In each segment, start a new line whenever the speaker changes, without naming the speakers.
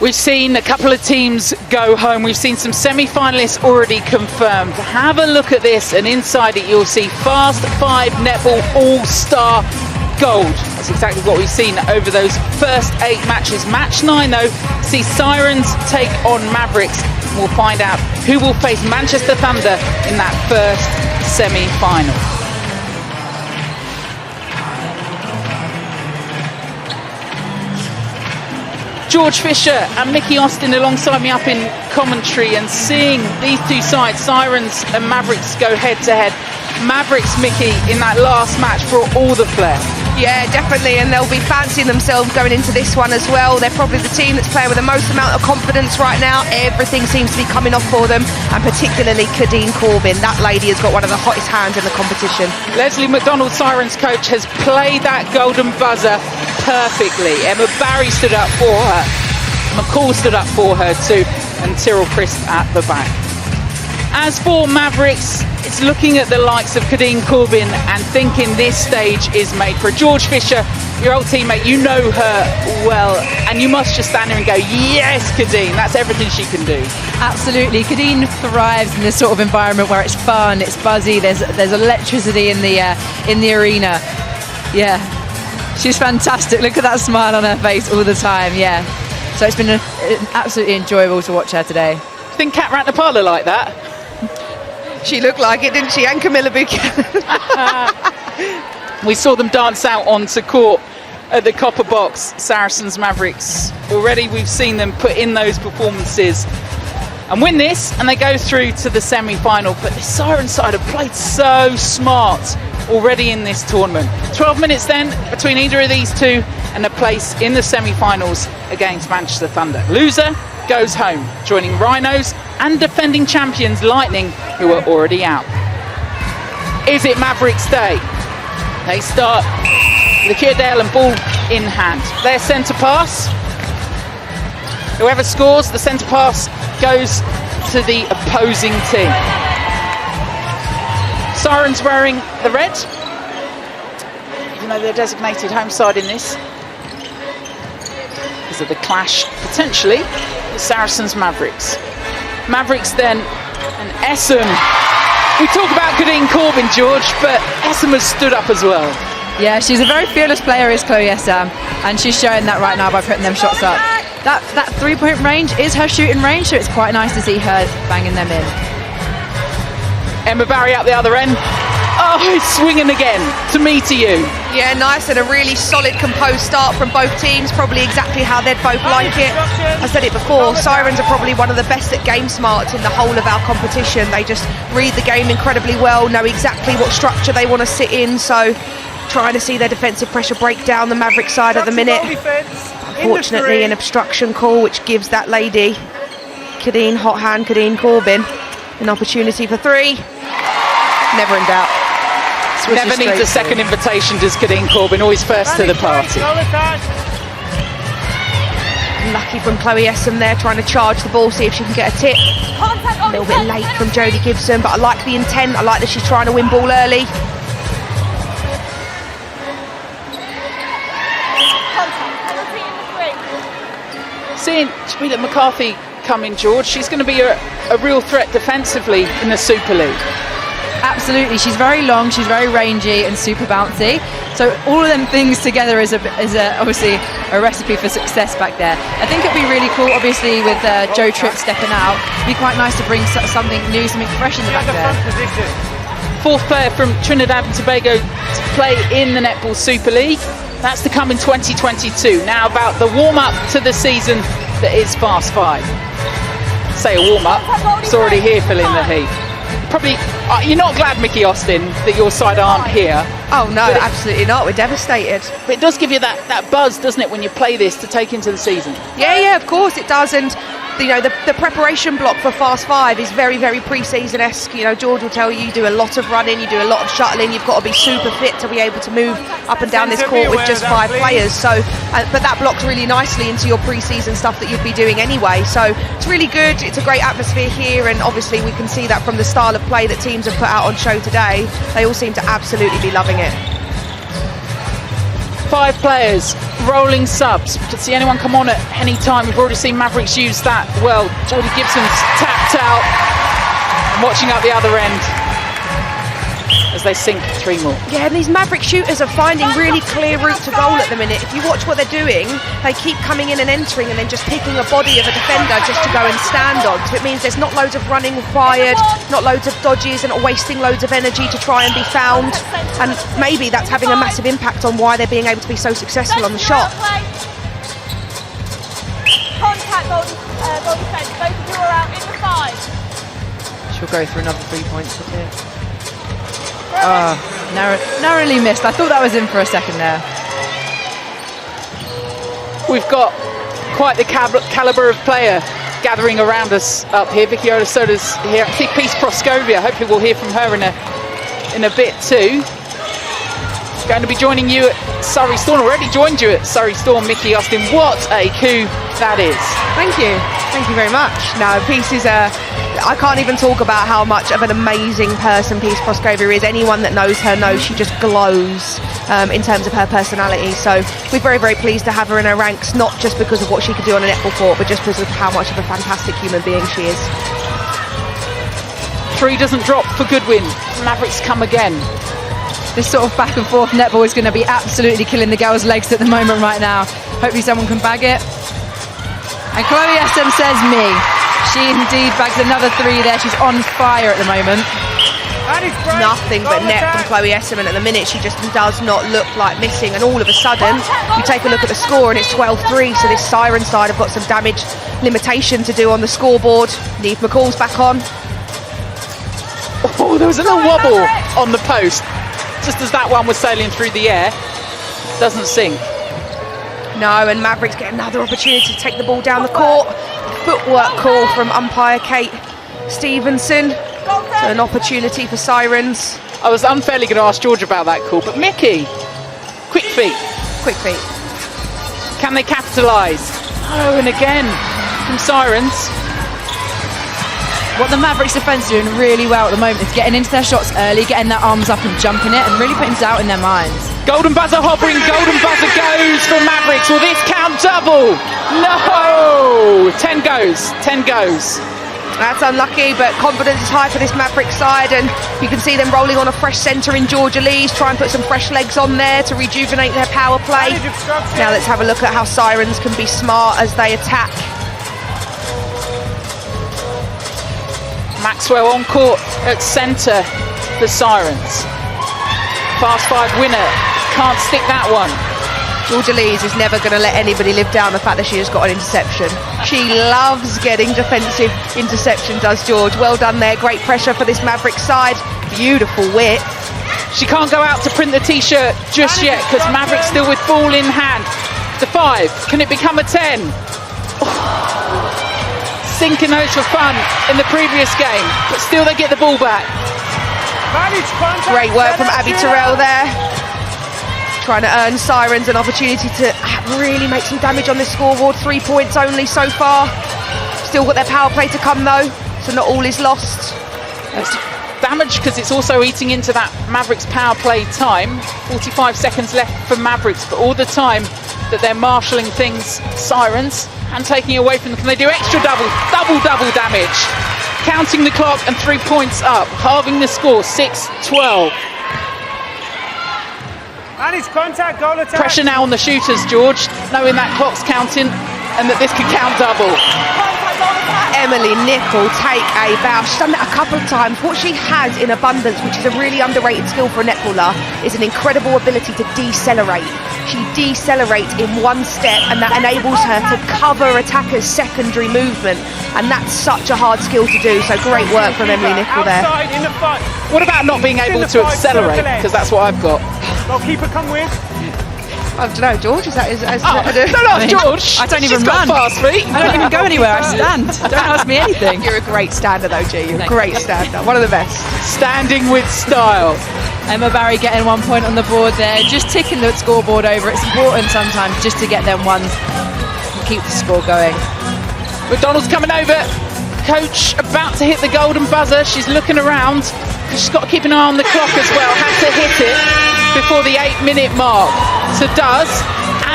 We've seen a couple of teams go home. We've seen some semi-finalists already confirmed. Have a look at this, and inside it you'll see Fast 5 Netball All-Star Gold. That's exactly what we've seen over those first 8 matches. Match 9 though, see Sirens take on Mavericks. We'll find out who will face Manchester Thunder in that first semi-final. George Fisher and Mickey Austin alongside me up in commentary, and seeing these two sides, Sirens and Mavericks, go head to head. Mavericks, Mickey, in that last match brought all the flair.
Yeah, definitely, and they'll be fancying themselves going into this one as well. They're probably the team that's playing with the most amount of confidence right now. Everything seems to be coming off for them, and particularly Kadeen Corbin. That lady has got one of the hottest hands in the competition. Leslie
McDonald, Sirens coach, has played that golden buzzer perfectly. Emma Barry stood up for her. McCall stood up for her too, and Tyrrell Crisp at the back. As for Mavericks, it's looking at the likes of Kadeen Corbin and thinking this stage is made for George Fisher, your old teammate. You know her well, and you must just stand there and go, yes, Kadeen, that's everything she can do.
Absolutely. Kadeen thrives in this sort of environment where it's fun, it's buzzy, there's electricity in the arena. Yeah, she's fantastic. Look at that smile on her face all the time. Yeah, so it's been absolutely enjoyable to watch her today.
Think Kat Ratnapala like that?
She looked like it, didn't she? And Camilla Buchanan.
We saw them dance out onto court at the Copper Box. Saracens, Mavericks. Already we've seen them put in those performances and win this, and they go through to the semi-final. But the Siren side have played so smart already in this tournament. 12 minutes then between either of these two and a place in the semi-finals against Manchester Thunder. Loser goes home, joining Rhinos and defending champions Lightning, who are already out. Is it Mavericks Day? They start with Akira Dale and ball in hand. Their centre pass. Whoever scores, the centre pass goes to the opposing team. Sirens wearing the red, even though they're designated home side in this. Because of the clash, potentially, with Saracens Mavericks. Mavericks then, and Essam. We talk about Kadeen Corbin, George, but Essam has stood up as well.
Yeah, she's a very fearless player, is Chloe Essam, and she's showing that right now by putting them shots up. That three-point range is her shooting range, so it's quite nice to see her banging them in.
Emma Barry out the other end. Oh, he's swinging again. To me, to you.
Yeah, nice, and a really solid, composed start from both teams. Probably exactly how they'd both like it. I said it before, Sirens are probably one of the best at game smarts in the whole of our competition. They just read the game incredibly well, know exactly what structure they want to sit in, so trying to see their defensive pressure break down the Maverick side at the minute. Unfortunately, an obstruction call, which gives that lady, hot hand Kadeen Corbin, an opportunity for three. Never in doubt.
Never needs a second invitation, does Kadeen Corbin, always first to the party.
Lucky from Chloe Essam there, trying to charge the ball, see if she can get a tip. A little bit late from Jodie Gibson, but I like the intent. I like that she's trying to win ball early.
Seeing Jamila McCarthy come in, George, she's going to be a real threat defensively in the Super League.
Absolutely, she's very long, she's very rangy and super bouncy. So all of them things together is obviously a recipe for success back there. I think it'd be really cool, obviously, with Joe Tripp stepping out. It'd be quite nice to bring something new, something fresh in the back there.
Fourth player from Trinidad and Tobago to play in the Netball Super League. That's to come in 2022. Now about the warm-up to the season that is Fast 5. Say a warm-up, it's already here filling the heat. Probably, you're not glad, Mickey Austin, that your side aren't here.
Oh no, absolutely not, we're devastated.
But it does give you that buzz, doesn't it, when you play this to take into the season?
Yeah, of course it does, and you know, the preparation block for Fast 5 is very, very pre-season-esque. You know, George will tell you do a lot of running, you do a lot of shuttling, you've got to be super fit to be able to move up and down this court with just 5 players. So, but that blocks really nicely into your pre-season stuff that you'd be doing anyway. So it's really good, it's a great atmosphere here, and obviously we can see that from the style of play that teams have put out on show today. They all seem to absolutely be loving it.
5 players rolling subs. We could see anyone come on at any time. We've already seen Mavericks use that well. Jodie Gibson's tapped out and watching out the other end as they sink 3 more.
Yeah, and these Maverick shooters are finding really clear route to goal at the minute. If you watch what they're doing, they keep coming in and entering and then just picking a body of a defender just to go and stand on. So it means there's not loads of running required, not loads of dodges, and not wasting loads of energy to try and be found. And maybe that's having a massive impact on why they're being able to be so successful on the shot.
Contact goal defence. Both of you are out in the 5.
She'll go for another 3 points with it. Narrowly missed. I thought that was in for a second there.
We've got quite the calibre of player gathering around us up here. Vicky Olasoda's here. I think Peace Proscovia. Hopefully we'll hear from her in a bit too. Going to be joining you at Surrey Storm. Already joined you at Surrey Storm, Mickey Austin. What a coup that is.
Thank you very much. No, Peace is I can't even talk about how much of an amazing person Peace Proscovia is. Anyone that knows her knows she just glows in terms of her personality. So we're very, very pleased to have her in our ranks, not just because of what she could do on a netball court, but just because of how much of a fantastic human being she is.
3 doesn't drop for Goodwin. Mavericks come again.
This sort of back and forth netball is going to be absolutely killing the girls' legs at the moment right now. Hopefully someone can bag it. And Chloe SM says me. She indeed bags another 3 there. She's on fire at the moment.
Nothing but net from Chloe Esserman at the minute. She just does not look like missing. And all of a sudden, you take a look at the score and it's 12-3. So this Siren side have got some damage limitation to do on the scoreboard. Neve McCall's back on.
Oh, there was a little wobble on the post. Just as that one was sailing through the air. Doesn't sink.
No, and Mavericks get another opportunity to take the ball down the court. Footwork call from umpire Kate Stevenson. So an opportunity for Sirens.
I was unfairly going to ask George about that call, but Mickey, quick feet.
Quick feet.
Can they capitalise? Oh, and again from Sirens.
What the Mavericks defence are doing really well at the moment is getting into their shots early, getting their arms up and jumping it, and really putting doubt in their minds.
Golden buzzer hovering, golden buzzer goes for Mavericks. Will this count double? No! 10 goes, 10 goes.
That's unlucky, but confidence is high for this Maverick side, and you can see them rolling on a fresh centre in Georgia Lee's, try and put some fresh legs on there to rejuvenate their power play. Now let's have a look at how Sirens can be smart as they attack.
Maxwell on court at centre for Sirens. Fast 5 winner, can't stick that one.
Georgia Lee's is never going to let anybody live down the fact that she has got an interception. She loves getting defensive interception, does George. Well done there, great pressure for this Maverick side. Beautiful width.
She can't go out to print the t-shirt just yet because Maverick's still with ball in hand. The 5, can it become a 10? Sinking those for fun in the previous game, but still they get the ball back.
Great work from Abby Terrell there. Trying to earn Sirens an opportunity to really make some damage on this scoreboard. 3 points only so far. Still got their power play to come though, so not all is lost.
It's damage because it's also eating into that Mavericks power play time. 45 seconds left for Mavericks, but all the time that they're marshalling things, Sirens, and taking away from them. Can they do extra double damage? Counting the clock and 3 points up, halving the score, 6-12.
And it's contact, goal attack.
Pressure now on the shooters, George, knowing that clock's counting and that this could count double.
Emily Nicol take a bow. She's done that a couple of times. What she has in abundance, which is a really underrated skill for a netballer, is an incredible ability to decelerate. She decelerates in one step, and that enables her to cover attackers' secondary movement, and that's such a hard skill to do. So great work from Emily Nicol there.
What about not being able to accelerate? Because that's what I've got.
Goalkeeper, come with.
I don't know, George, is that...
No, George.
I don't even
She's got
run.
fast feet.
I don't even go anywhere, I stand. Don't ask me anything.
You're a great stander though, G. You're a great stander. One of the best.
Standing with style.
Emma Barry getting 1 point on the board there, just ticking the scoreboard over. It's important sometimes just to get them ones and keep the score going.
McDonald's coming over. Coach about to hit the golden buzzer. She's looking around. She's got to keep an eye on the clock as well. Had to hit it before the 8-minute mark. So does,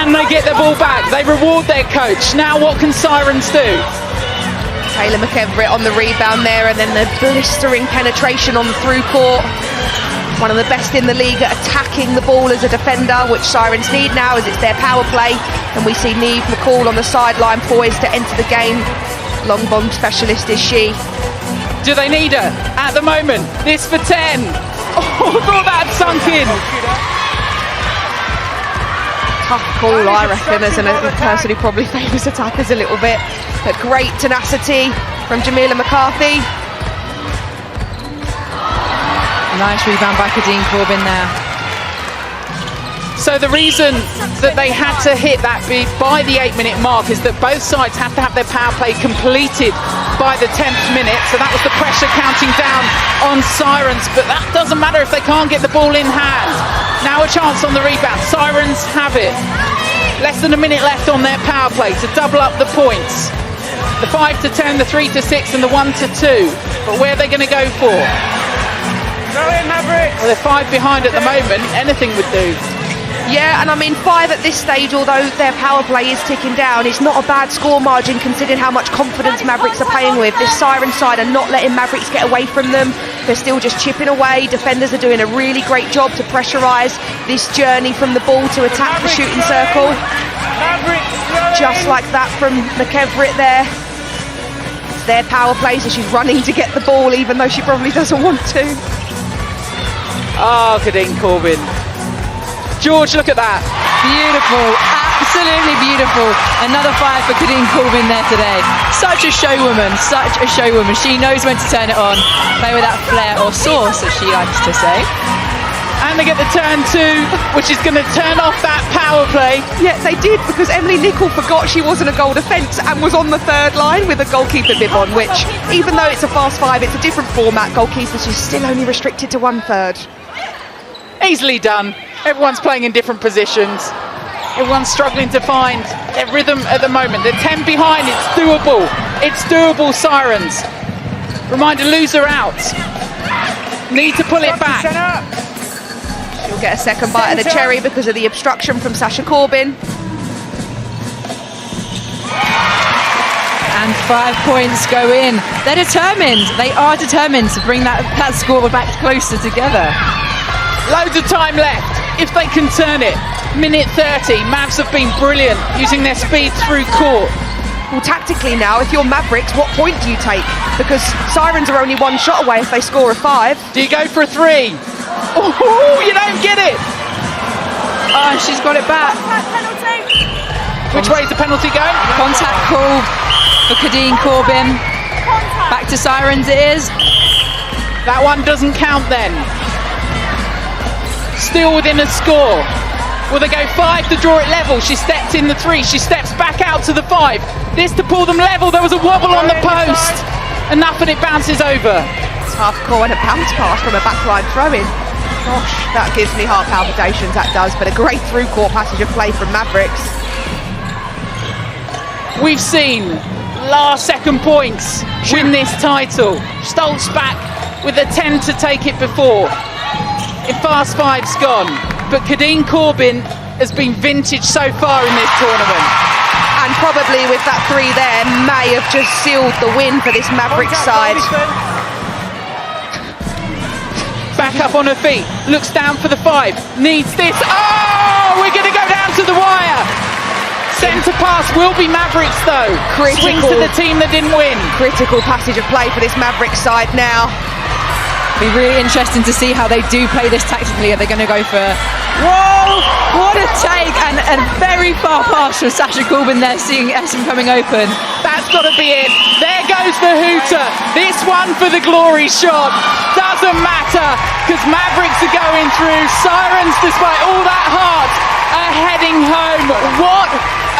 And they get the ball back. They reward their coach. Now what can Sirens do?
Taylor McEverett on the rebound there, and then the blistering penetration on the through court. One of the best in the league at attacking the ball as a defender, which Sirens need now as it's their power play. And we see Niamh McCall on the sideline poised to enter the game. Long bomb specialist is she.
Do they need her at the moment? This for 10. Oh, I thought that had sunk in.
Tough call, I reckon, as a person who probably favours attackers a little bit. But great tenacity from Jamila McCarthy.
Nice rebound by Kadeen Corbin there.
So the reason that they had to hit that by the 8-minute mark is that both sides have to have their power play completed by the 10th minute. So that was the pressure counting down on Sirens, but that doesn't matter if they can't get the ball in hand. Now a chance on the rebound. Sirens have it. Less than a minute left on their power play to double up the points. The 5 to 10, the 3 to 6, and the 1 to 2. But where are they going to go for?
Go in, Mavericks.
Well, they're 5 behind at the moment. Anything would do.
Yeah, and I mean 5 at this stage, although their power play is ticking down, it's not a bad score margin considering how much confidence Mavericks are playing with. This Siren side are not letting Mavericks get away from them. They're still just chipping away. Defenders are doing a really great job to pressurise this journey from the ball to attack the shooting circle. Just like that from McEverett there. It's their power play, so she's running to get the ball even though she probably doesn't want to.
Oh, Kadeen Corbin. George, look at that.
Beautiful, absolutely beautiful. Another 5 for Kadeen Corbin there today. Such a showwoman, such a showwoman. She knows when to turn it on, play with that flair or sauce, as she likes to say.
And they get the turn 2, which is going to turn off that power play.
Yeah, they did, because Emily Nicol forgot she wasn't a goal defence and was on the third line with a goalkeeper bib on, which, even though it's a Fast 5, it's a different format. Goalkeepers are still only restricted to 1/3.
Easily done. Everyone's playing in different positions. Everyone's struggling to find their rhythm at the moment. They're 10 behind. It's doable. It's doable, Sirens. Reminder, lose her out. Need to pull it back.
She'll get a second bite of the cherry because of the obstruction from Sasha Corbin.
And 5 points go in. They're determined. They are determined to bring that score back closer together.
Loads of time left. If they can turn it. Minute 30. Mavs have been brilliant using their speed through court.
Well, tactically now, if you're Mavericks, what point do you take? Because Sirens are only 1 shot away if they score a 5.
Do you go for a 3? Oh, you don't get it.
Oh, she's got it back.
Penalty.
Which way is the penalty going?
Contact call for Kadeen Corbin. Back to Sirens it is.
That one doesn't count then. Still within a score. Will they go 5 to draw it level? She steps in the 3. She steps back out to the 5. This to pull them level. There was a wobble on the post. Enough and it bounces over.
Tough call and a bounce pass from a backline throw-in. Gosh, that gives me heart palpitations, that does. But a great through-court passage of play from Mavericks.
We've seen last-second points win this title. Stoltz back with a 10 to take it before. In Fast 5's gone. But Kadeen Corbin has been vintage so far in this tournament.
And probably with that 3 there, may have just sealed the win for this Mavericks side.
Back up on her feet, looks down for the 5, needs this. Oh, we're going to go down to the wire. Centre pass will be Mavericks though. Swings to the team that didn't win.
Critical passage of play for this Mavericks side now.
Be really interesting to see how they do play this tactically. Are they going to go for... Whoa! What a take! And very far pass from Sasha Corbin there, seeing Essen coming open.
That's got to be it. There goes the hooter. This one for the glory shot. Doesn't matter, because Mavericks are going through. Sirens, despite all that heart, are heading home. What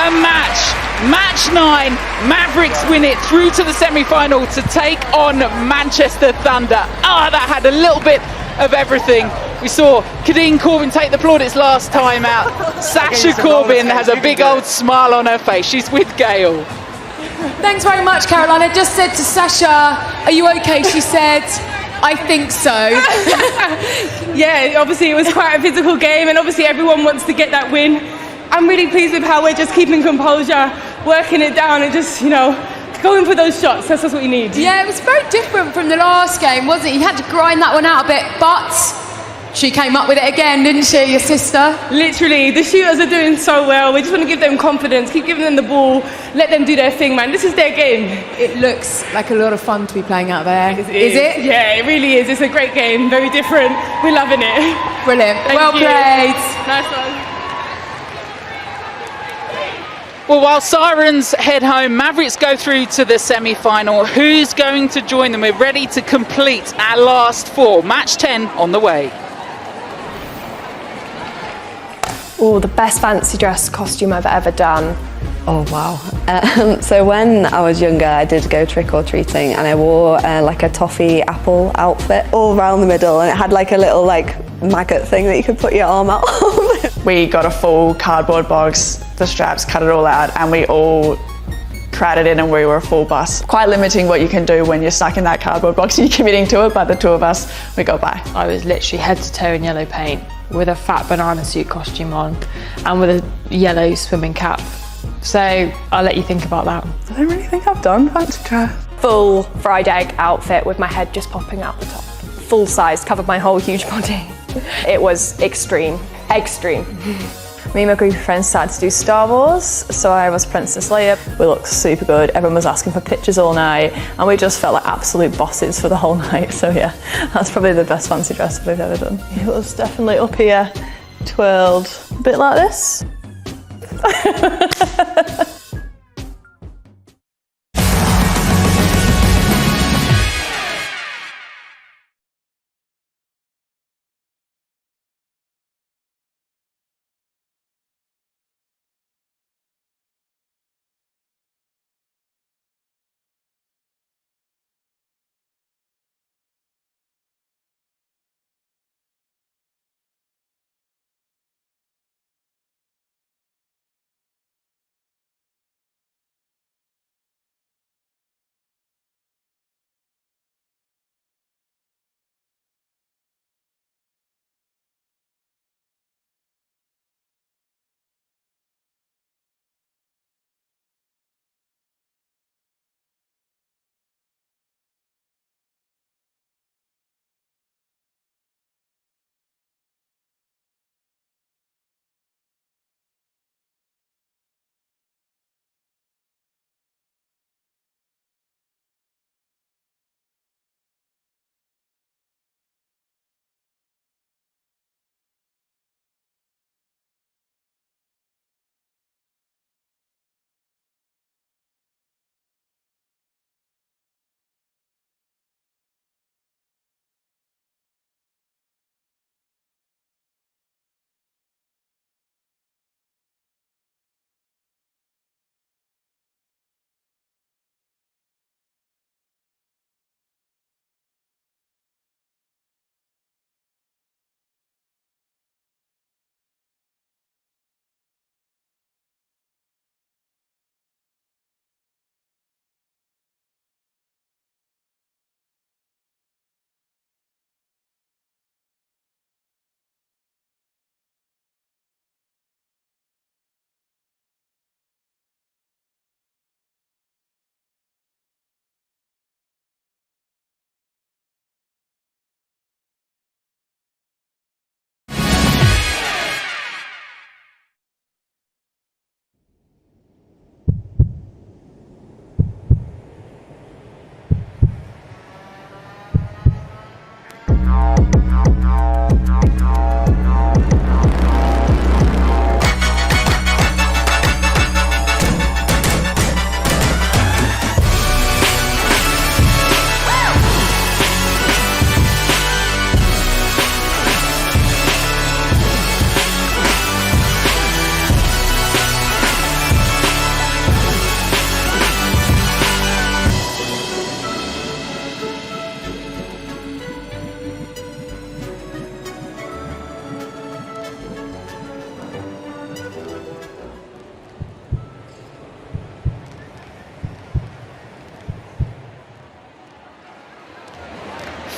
a match. Match 9, Mavericks win it through to the semi-final to take on Manchester Thunder. That had a little bit of everything. We saw Kadeen Corbin take the plaudits last time out. Sasha Corbin has a big old smile on her face. She's with Gail.
Thanks very much, Caroline. I just said to Sasha, are you okay? She said, I think so.
Yeah, obviously it was quite a physical game, and obviously everyone wants to get that win.
I'm really pleased with how we're just keeping composure, working it down and just, you know, going for those shots. That's what you need.
Yeah, it was very different from the last game, wasn't it? You had to grind that one out a bit, but she came up with it again, didn't she, your sister?
Literally, the shooters are doing so well. We just want to give them confidence, keep giving them the ball, let them do their thing, man. This is their game.
It looks like a lot of fun to be playing out there. Is it?
Yeah, it really is. It's a great game, very different. We're loving it.
Brilliant. Well played.
Nice one.
Well, while Sirens head home, Mavericks go through to the semi-final. Who's going to join them? We're ready to complete our last 4. Match 10 on the way.
Oh, the best fancy dress costume I've ever done.
Oh wow. So when I was younger I did go trick-or-treating and I wore like a toffee apple outfit all around the middle, and it had like a little like maggot thing that you could put your arm out of.
We got a full cardboard box, the straps, cut it all out, and we all crowded in and we were a full bus. Quite limiting what you can do when you're stuck in that cardboard box and you're committing to it, but the 2 of us, we got by.
I was literally head to toe in yellow paint with a fat banana suit costume on and with a yellow swimming cap. So I'll let you think about that.
I don't really think I've done fancy dress.
Full fried egg outfit with my head just popping out the top. Full size, covered my whole huge body. It was extreme. Me and my group of friends started to do Star Wars, so I was Princess Leia. We looked super good, everyone was asking for pictures all night, and we just felt like absolute bosses for the whole night. So yeah, that's probably the best fancy dress we've ever done. It was definitely up here, twirled, a bit like this.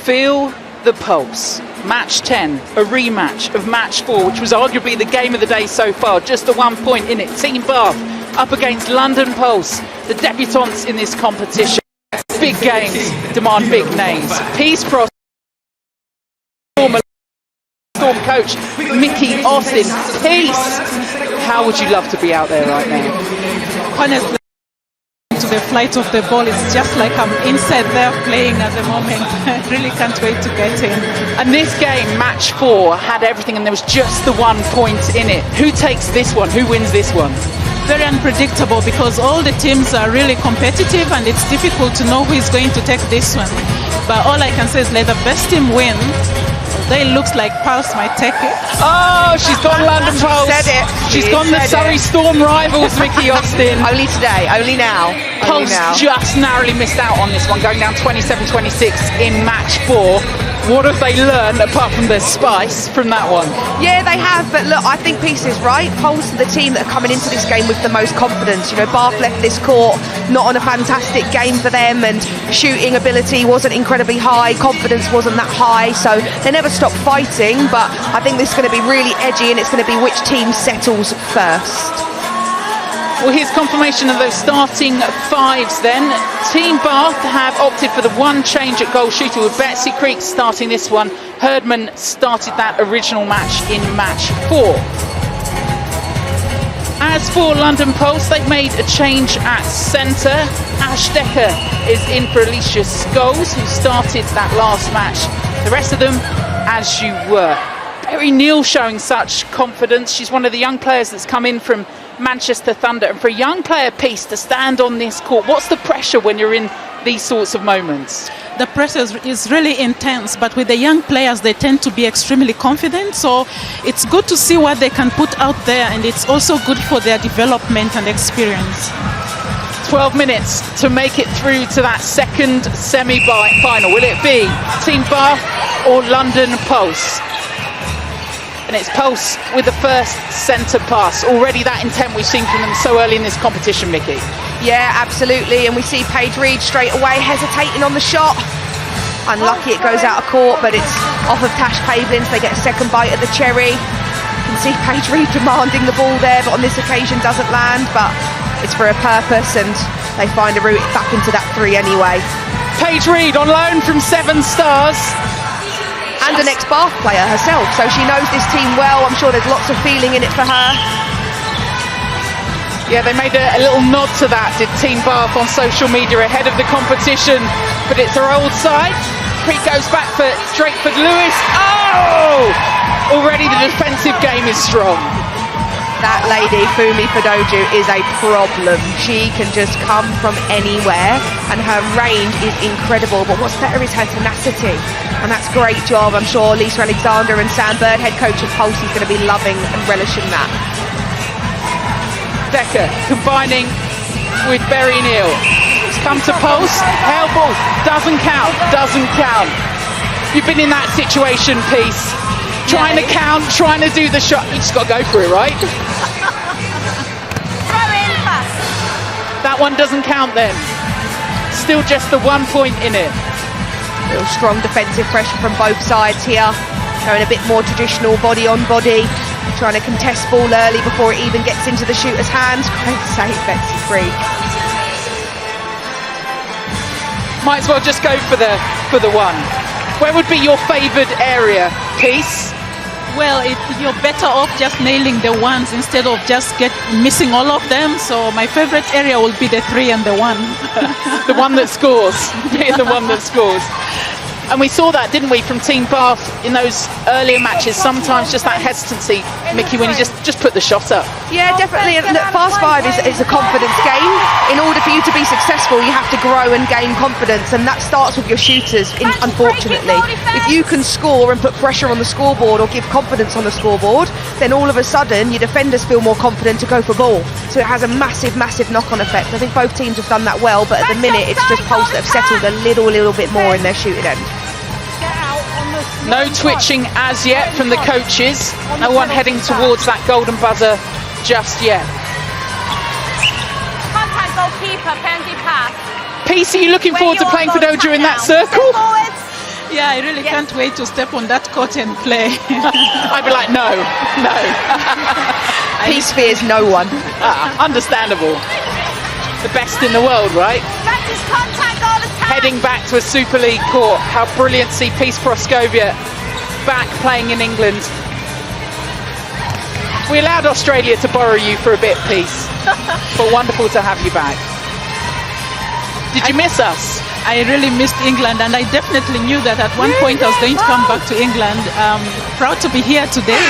Feel the Pulse. Match 10, a rematch of match 4, which was arguably the game of the day so far. Just the 1 point in it. Team Bath up against London Pulse, the debutantes in this competition. Big games demand big names. Peace Cross, Storm coach Mickey Austin. Peace, how would you love to be out there right now?
Honestly, to the flight of the ball, it's just like I'm inside there playing at the moment. I really can't wait to get in.
And this game, match 4, had everything, and there was just the 1 point in it. Who takes this one? Who wins this one?
Very unpredictable, because all the teams are really competitive and it's difficult to know who is going to take this one. But all I can say is let the best team win. Although it looks like Pulse might take it.
Oh, she's gone London Pulse.
Said it.
She's gone the Surrey Storm rivals, Mickey Austin.
Only today, only now.
Pulse just narrowly missed out on this one, going down 27-26 in match 4. What have they learned apart from the spice from that one?
Yeah, they have, but look, I think Peace is right. Pulse are the team that are coming into this game with the most confidence. You know, Bath left this court not on a fantastic game for them, and shooting ability wasn't incredibly high, confidence wasn't that high, so they never stopped fighting. But I think this is going to be really edgy, and it's going to be which team settles first.
Well, here's confirmation of those starting 5s then. Team Bath have opted for the 1 change at goal shooter, with Betsy Creek starting this one. Herdman started that original match in match 4. As for London Pulse, they've made a change at centre. Ash Decker is in for Alicia Scholes, who started that last match. The rest of them, as you were. Berry Neal showing such confidence. She's one of the young players that's come in from Manchester Thunder, and for a young player Peace to stand on this court, what's the pressure when you're in these sorts of moments?
The pressure is really intense, but with the young players they tend to be extremely confident, so it's good to see what they can put out there, and it's also good for their development and experience.
12 minutes to make it through to that second semi-final. Will it be Team Bath or London Pulse? And it's Pulse with the first centre pass. Already that intent we've seen from them so early in this competition, Mickey.
Yeah, absolutely. And we see Paige Reed straight away hesitating on the shot. Unlucky it goes out of court, but it's off of Tash Pavlins. They get a second bite at the cherry. You can see Paige Reed demanding the ball there, but on this occasion doesn't land. But it's for a purpose, and they find a route back into that 3 anyway.
Paige Reed on loan from 7 Stars.
And an ex-Bath player herself, so she knows this team well. I'm sure there's lots of feeling in it for her.
Yeah, they made a little nod to that, did Team Bath, on social media ahead of the competition. But it's her old side. Creek goes back for Drakeford Lewis. Oh! Already the defensive game is strong.
That lady, Fumi Fadoju, is a problem. She can just come from anywhere, and her range is incredible. But what's better is her tenacity, and that's a great job. I'm sure Lisa Alexander and Sam Bird, head coach of Pulse, is going to be loving and relishing that.
Decker combining with Berry Neal. It's come to Pulse. Hellball doesn't count. You've been in that situation, Peace. Trying to count, trying to do the shot. You just got to go for it, right? That one doesn't count then. Still just the 1 point in it.
Real strong defensive pressure from both sides here. Going a bit more traditional body on body. Trying to contest ball early before it even gets into the shooter's hands. Great save, Betsy Creek.
Might as well just go for the 1. Where would be your favoured area, Peace?
Well, you're better off just nailing the 1s instead of just missing all of them. So my favorite area will be the 3 and the 1.
The one that scores. The one that scores. And we saw that, didn't we, from Team Bath in those earlier matches. Sometimes just that hesitancy, Mickey, when you just put the shot up.
Yeah, definitely. Look, Fast5 is a confidence game. In order for you to be successful, you have to grow and gain confidence, and that starts with your shooters, unfortunately. If you can score and put pressure on the scoreboard or give confidence on the scoreboard, then all of a sudden your defenders feel more confident to go for ball. So it has a massive, massive knock-on effect. I think both teams have done that well, but at the minute it's just Pulse that have settled a little bit more in their shooting end.
No twitching as yet from the coaches. No one heading towards that golden buzzer just yet.
Contact goalkeeper, penalty pass.
Peace, are you looking forward to playing for Doja in that circle?
Yeah, I really can't wait to step on that court and play.
I'd be like, no.
Peace fears no one.
Understandable. The best in the world, right?
Practice contact all the time.
Heading back to a Super League court. How brilliant to see Peace Proskovia back playing in England. We allowed Australia to borrow you for a bit, Peace. But wonderful to have you back. Did you miss us?
I really missed England, and I definitely knew that at one point I was going to come back to England. Proud to be here today.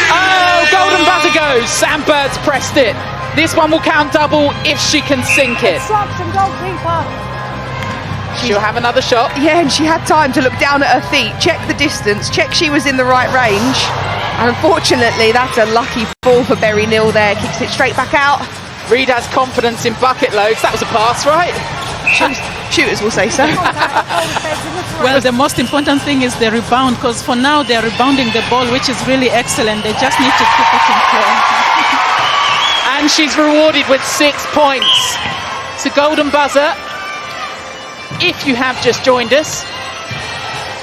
Oh, golden buzzer goes. Sam Bird's pressed it. This one will count double if she can sink it.
Obstruction, goalkeeper.
She'll have another shot.
Yeah, and she had time to look down at her feet, check the distance, check she was in the right range. And unfortunately, that's a lucky ball for Berry Nil there. Kicks it straight back out.
Reed has confidence in bucket loads. That was a pass, right?
Shooters will say so.
Well, the most important thing is the rebound, because for now they're rebounding the ball, which is really excellent. They just need to keep it in play.
And she's rewarded with 6 points. It's a golden buzzer. If you have just joined us,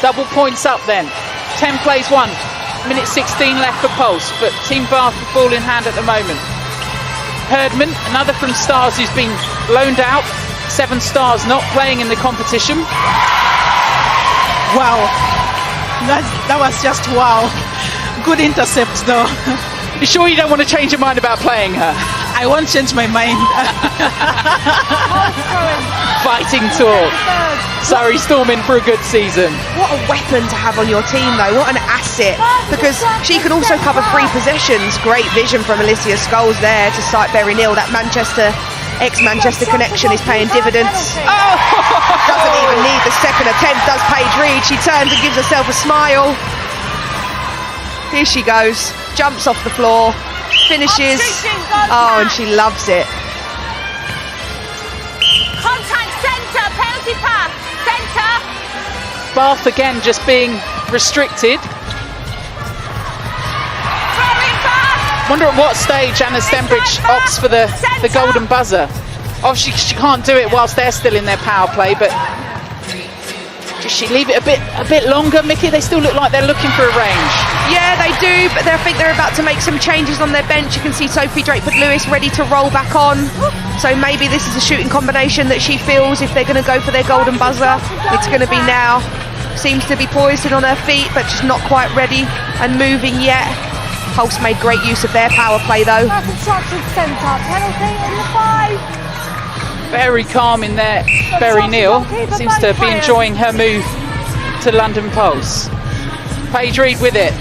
double points up then. 10 plays 1. Minute 16 left for Pulse, but Team Bath with ball in hand at the moment. Herdman, another from Stars who's been loaned out. 7 Stars not playing in the competition.
Wow, that was just wow. Good intercept though.
You sure you don't want to change your mind about playing her?
I won't change my mind.
Fighting talk. Surrey Storm in for a good season.
What a weapon to have on your team though, what an asset. Because she can also cover 3 possessions. Great vision from Alicia Scholes there to sight Berry Nil. That ex-Manchester connection is paying dividends.
Oh!
Doesn't even need the second attempt, does Paige Reed. She turns and gives herself a smile. Here she goes, jumps off the floor, finishes. Oh, and she loves it.
Contact centre, penalty pass, centre.
Bath again just being restricted.
Throwing pass.
Wonder at what stage Anna Stenbridge opts for the golden buzzer. Obviously she can't do it whilst they're still in their power play, but does she leave it a bit longer, Mickey? They still look like they're looking for a range.
Yeah, they do, but I think they're about to make some changes on their bench. You can see Sophie Drakeford-Lewis ready to roll back on. So maybe this is a shooting combination that she feels if they're going to go for their golden buzzer. It's going to be now. Seems to be poised and on her feet, but just not quite ready and moving yet. Pulse made great use of their power play though.
Obstruction centre, penalty in the 5.
Very calm in there, Berry Nil. Seems to be enjoying her move to London Pulse. Paige Reed with it.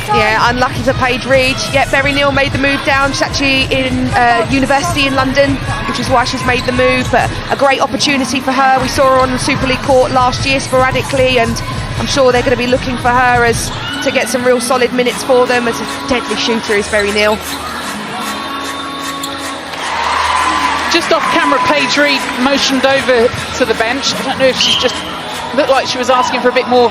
Yeah, unlucky for Paige Reed. Yet Berry Nil made the move down. She's actually in university in London, which is why she's made the move. But a great opportunity for her. We saw her on the Super League court last year sporadically, and I'm sure they're going to be looking for her to get some real solid minutes for them. As a deadly shooter is Berry Nil.
Just off camera, Paige Reed motioned over to the bench. I don't know if she's just looked like she was asking for a bit more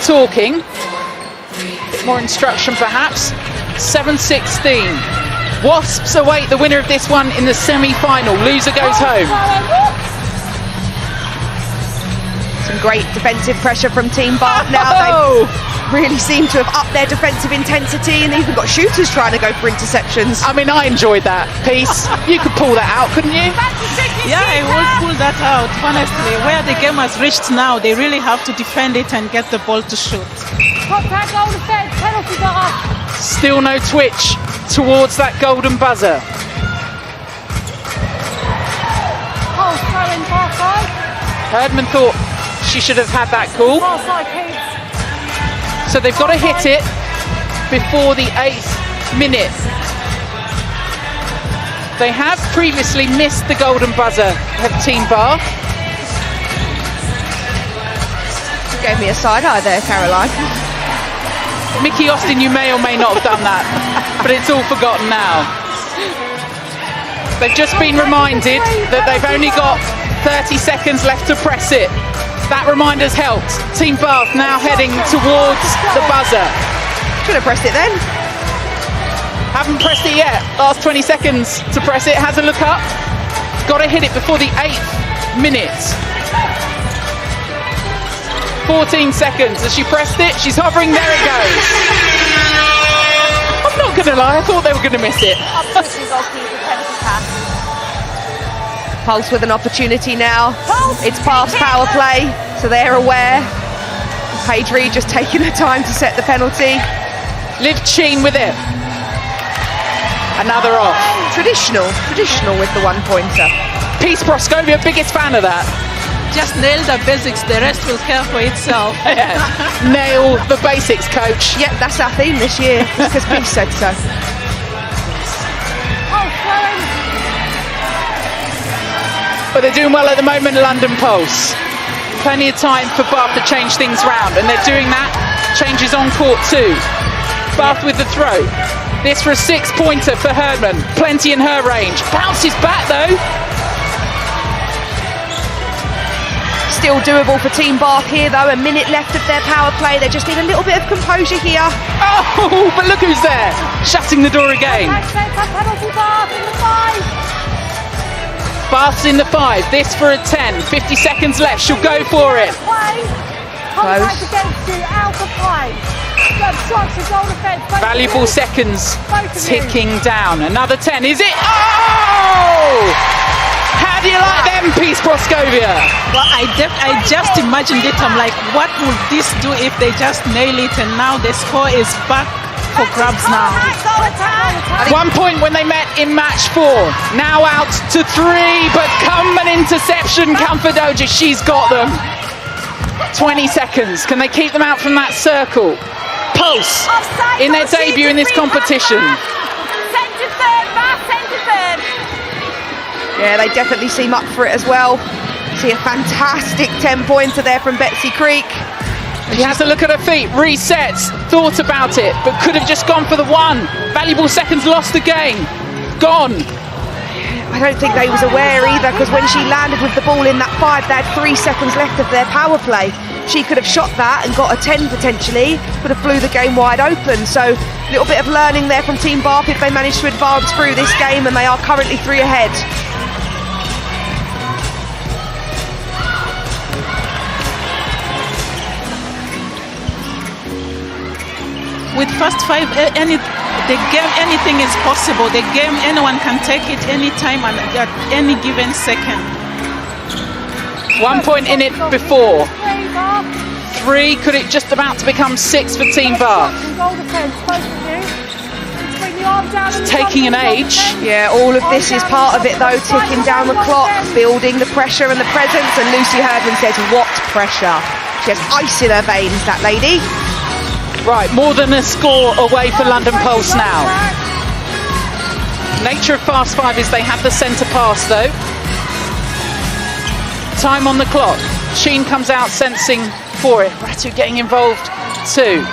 talking, a bit more instruction perhaps. 7-16. Wasps await the winner of this one in the semi-final. Loser goes home.
Some great defensive pressure from Team Bath now. They really seem to have upped their defensive intensity, and even got shooters trying to go for interceptions.
I mean, I enjoyed that piece. You could pull that out, couldn't you?
Yeah, I would pull that out, honestly. Where the game has reached now, they really have to defend it and get the ball to shoot.
Contact goal defence, penalty got up.
Still no twitch towards that golden buzzer.
Oh, throwing far side.
Herdman thought she should have had that call.
Far side, Keith.
So they've got to hit it before the 8th minute. They have previously missed the golden buzzer, have Team Bath.
You gave me a side eye there, Caroline.
Mickey Austin, you may or may not have done that, but it's all forgotten now. They've just been reminded that they've only got 30 seconds left to press it. That reminder's helped. Team Bath now heading towards the buzzer.
Should have pressed it then.
Haven't pressed it yet. Last 20 seconds to press it. Has a look up. Got to hit it before the 8th minute. 14 seconds. Has she pressed it? She's hovering. There it goes. I'm not going to lie. I thought they were going to miss it.
Pulse with an opportunity now. It's past power play, so they're aware. Paige Reed just taking her time to set the penalty.
Liv Sheen with it. Another off.
Traditional with the one-pointer.
Peace Proskovia, biggest fan of that.
Just nail the basics, the rest will care for itself.
Yeah. Nail the basics, coach.
Yep, that's our theme this year, because Peace said so.
But they're doing well at the moment, London Pulse. Plenty of time for Bath to change things round, and they're doing that. Changes on court too. Bath with the throw. This for a 6-pointer for Herdman. Plenty in her range. Bounces back though.
Still doable for Team Bath here though. A minute left of their power play. They just need a little bit of composure here.
Oh, but look who's there. Shutting the door again. Bath's in the 5. This for a 10. 50 seconds left. She'll go for it.
Close.
Valuable seconds ticking down. Another 10. Is it? Oh! How do you like them, Peace Proskovia?
Well, I just imagined it. I'm like, what would this do if they just nail it? And now the score is back for grabs now.
1 point when they met in match 4. Now out to 3, but come an interception, Kamfadoja. She's got them. 20 seconds. Can they keep them out from that circle? Pulse in their debut in this competition.
Yeah, they definitely seem up for it as well. See a fantastic 10-pointer there from Betsy Creek.
She has to look at her feet, resets, thought about it, but could have just gone for the 1. Valuable seconds lost again. Gone.
I don't think they was aware either, because when she landed with the ball in that 5, they had 3 seconds left of their power play. She could have shot that and got a 10 potentially, could have flew the game wide open. So a little bit of learning there from Team Bath if they manage to advance through this game, and they are currently 3 ahead.
With Fast5, the game, anything is possible. The game, anyone can take it anytime and at any given second.
1 point in it before. 3, could it just about to become 6 for Team Bath? It's taking an age.
Yeah, all of this is part of it though, ticking down the clock, building the pressure and the presence, and Lucy Herdman says, what pressure? She has ice in her veins, that lady.
Right, more than a score away for London Pulse now. Nature of Fast5 is they have the centre pass though. Time on the clock. Sheen comes out sensing for it. Ratu getting involved too.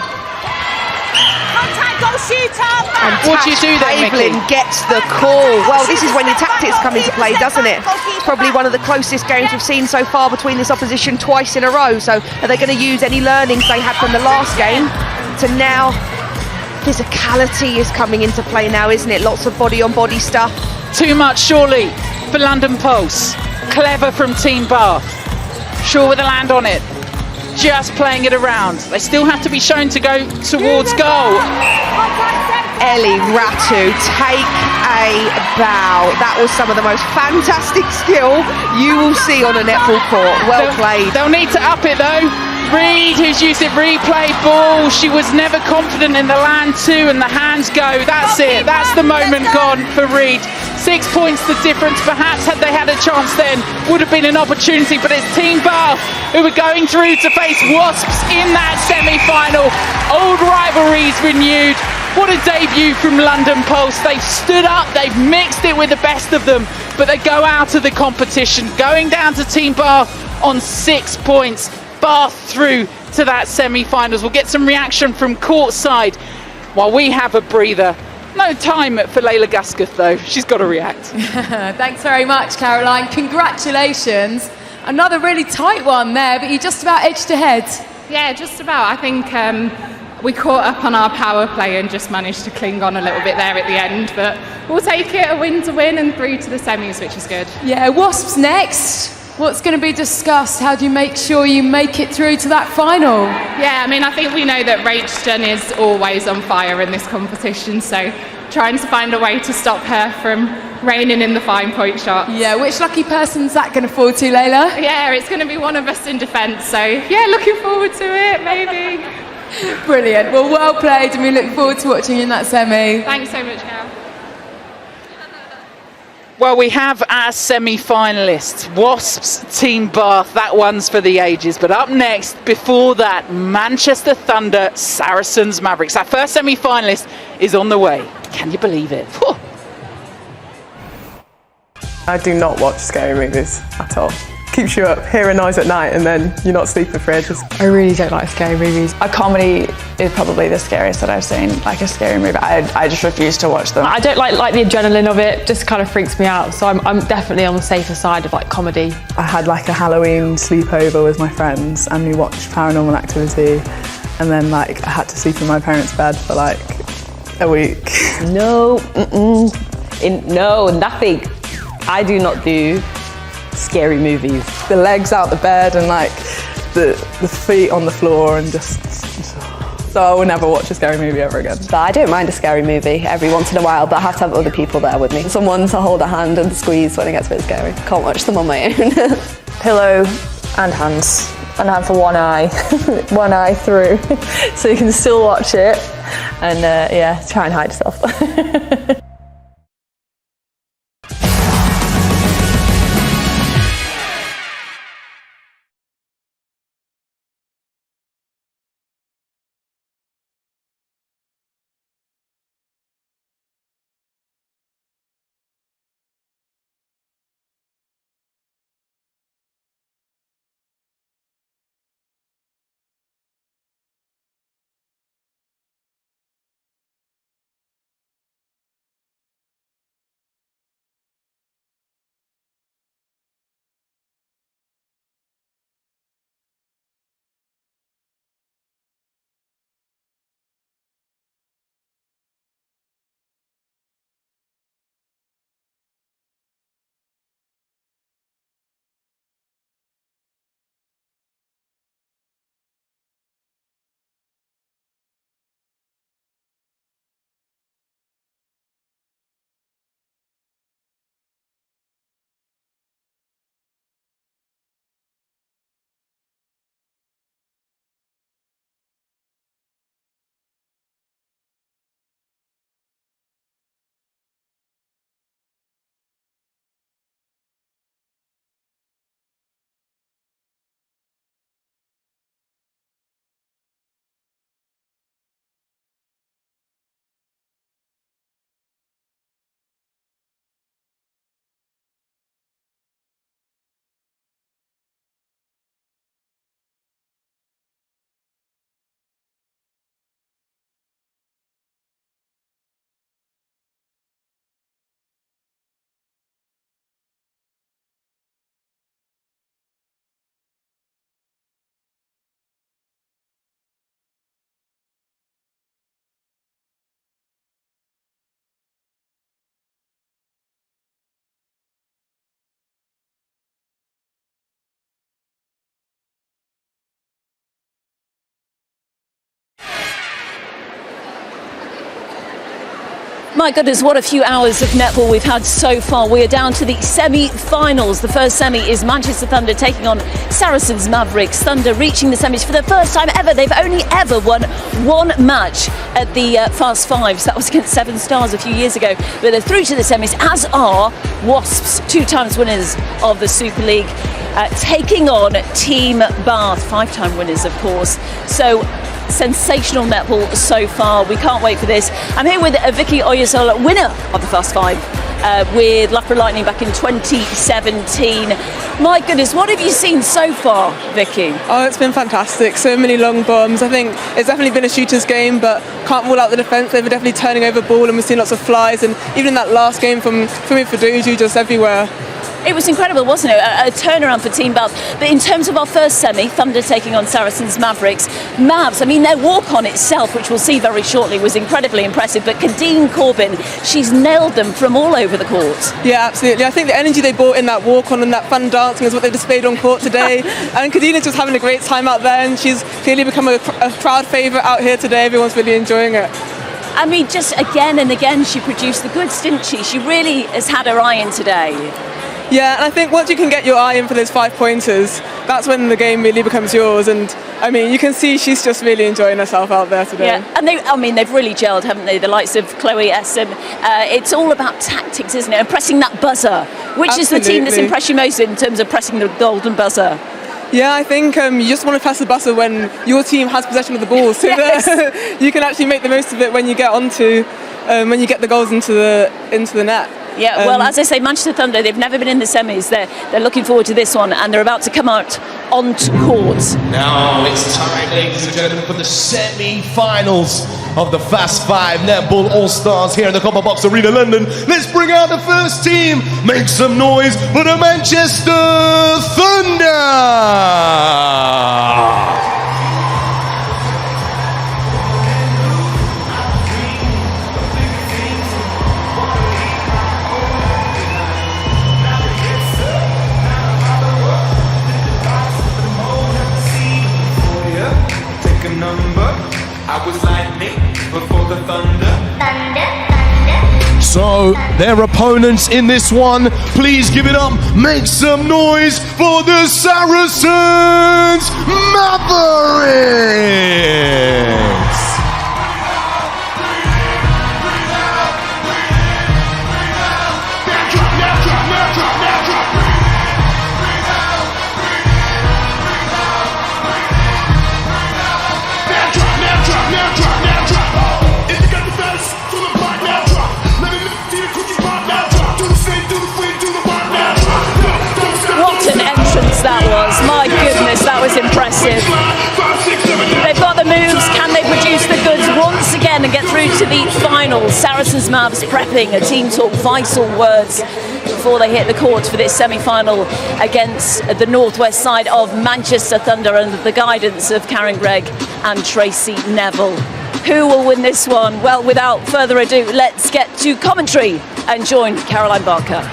And
what do you do then, Mickey?
Gets the call. Well, this is when your tactics come into play, doesn't it? It's probably one of the closest games we've seen so far between this opposition twice in a row. So are they going to use any learnings they had from the last game to now? Physicality is coming into play now, isn't it? Lots of body-on-body stuff.
Too much, surely, for London Pulse. Clever from Team Bath. Sure with a land on it. Just playing it around. They still have to be shown to go towards goal.
Ellie Ratu, take a bow. That was some of the most fantastic skill you will see on a netball court. Well played.
They'll need to up it though. Reed, who's used it, replay ball. She was never confident in the land too, and the hands go. That's it. That's the moment gone for Reed. 6 points the difference. Perhaps had they had a chance then, would have been an opportunity, but it's Team Bath who are going through to face Wasps in that semi-final. Old rivalries renewed. What a debut from London Pulse. They've stood up, they've mixed it with the best of them, but they go out of the competition, going down to Team Bath on 6 points. Bath through to that semi-finals. We'll get some reaction from courtside while we have a breather. No time for Layla Gusketh though. She's got to react.
Thanks very much, Caroline. Congratulations. Another really tight one there, but you just about edged ahead.
Yeah, just about. I think we caught up on our power play and just managed to cling on a little bit there at the end, but we'll take it, a win's a win, and through to the semis, which is good.
Yeah, Wasps next. What's going to be discussed? How do you make sure you make it through to that final?
Yeah, I mean, I think we know that Rachel is always on fire in this competition, so trying to find a way to stop her from reining in the fine point shots.
Yeah, which lucky person's that going to fall to, Layla?
Yeah, it's going to be one of us in defence, so yeah, looking forward to it, maybe.
Brilliant. Well played, and we look forward to watching you in that semi.
Thanks so much, Cal.
Well, we have our semi-finalists, Wasps, Team Bath, that one's for the ages. But up next, before that, Manchester Thunder, Saracens, Mavericks. Our first semi-finalist is on the way. Can you believe it? Whew.
I do not watch scary movies at all. Keeps you up hearing noise at night and then you're not sleeping for ages.
I really don't like scary movies.
A comedy is probably the scariest that I've seen, like a scary movie. I just refuse to watch them.
I don't like the adrenaline of it, just kind of freaks me out. So I'm definitely on the safer side of like comedy.
I had like a Halloween sleepover with my friends and we watched Paranormal Activity, and then like I had to sleep in my parents' bed for like a week.
No, no, nothing. I do not do scary movies.
The legs out the bed and like the feet on the floor and just... So I will never watch a scary movie ever again.
But I don't mind a scary movie every once in a while, but I have to have other people there with me. Someone to hold a hand and squeeze when it gets a bit scary. Can't watch them on my own.
Pillow and hands. And hand for one eye. One eye through. So you can still watch it. And yeah, try and hide yourself.
My goodness, what a few hours of netball we've had so far. We are down to the semi-finals. The first semi is Manchester Thunder taking on Saracens Mavericks. Thunder reaching the semis for the first time ever. They've only ever won one match at the Fast 5. So that was against Seven Stars a few years ago. But they're through to the semis, as are Wasps, 2 times winners of the Super League, taking on Team Bath, 5-time winners, of course. So sensational netball so far. We can't wait for this. I'm here with Vicky Oyasol, winner of the Fast 5 with Loughborough Lightning back in 2017. My goodness, what have you seen so far, Vicky?
Oh, it's been fantastic. So many long bombs. I think it's definitely been a shooter's game, but can't rule out the defence. They were definitely turning over ball, and we've seen lots of flies. And even in that last game from Faduju, just everywhere.
It was incredible, wasn't it? A turnaround for Team Bath. But in terms of our first semi, Thunder taking on Saracens Mavericks, Mavs, I mean, their walk-on itself, which we'll see very shortly, was incredibly impressive. But Kadeen Corbin, she's nailed them from all over the court. Yeah,
absolutely. I think the energy they brought in that walk-on and that fun dancing is what they displayed on court today. And Kadeen is just having a great time out there, and she's clearly become a crowd favourite out here today. Everyone's really enjoying it.
I mean, just again and again, she produced the goods, didn't she? She really has had her eye in today.
Yeah, and I think once you can get your eye in for those 5-pointers, that's when the game really becomes yours. And I mean, you can see she's just really enjoying herself out there today.
Yeah, and they've really gelled, haven't they? The likes of Chloe Essen. It's all about tactics, isn't it? And pressing that buzzer. Which is the team that's impressed you most in terms of pressing the golden buzzer?
Yeah, I think you just want to press the buzzer when your team has possession of the ball, so that you can actually make the most of it when you get when you get the goals into the net.
Yeah, well, as I say, Manchester Thunder, they've never been in the semis. They're looking forward to this one, and they're about to come out onto court.
Now it's time, ladies and gentlemen, for the semi-finals of the Fast 5 Netball All-Stars here in the Copper Box Arena, London. Let's bring out the first team. Make some noise for the Manchester Thunder!
I was lightning before the thunder.
So, their opponents in this one, please give it up, make some noise for the Saracens Mavericks!
That was, my goodness, that was impressive. They've got the moves, can they produce the goods once again and get through to the finals? Saracens Mavs prepping, a team talk vital words before they hit the court for this semi-final against the northwest side of Manchester Thunder under the guidance of Karen Gregg and Tracy Neville. Who will win this one? Well, without further ado, let's get to commentary and join Caroline Barker.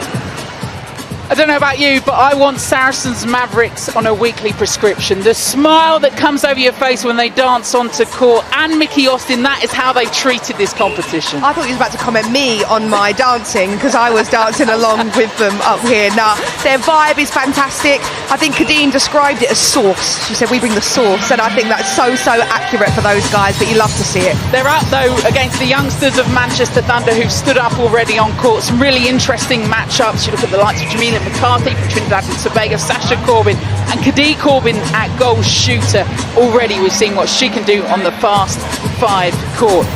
I don't know about you, but I want Saracens Mavericks on a weekly prescription. The smile that comes over your face when they dance onto court, and Mickey Austin, that is how they treated this competition.
I thought he was about to comment me on my dancing, because I was dancing along with them up here. Nah, their vibe is fantastic. I think Kadeen described it as sauce. She said, we bring the sauce, and I think that's so accurate for those guys, but you love to see it.
They're up, though, against the youngsters of Manchester Thunder who've stood up already on court. Some really interesting matchups. You look at the likes of Jamila McCarthy from Trinidad and Tobago, Sasha Corbin and Kadeen Corbin at goal shooter. Already we've seen what she can do on the Fast 5 court.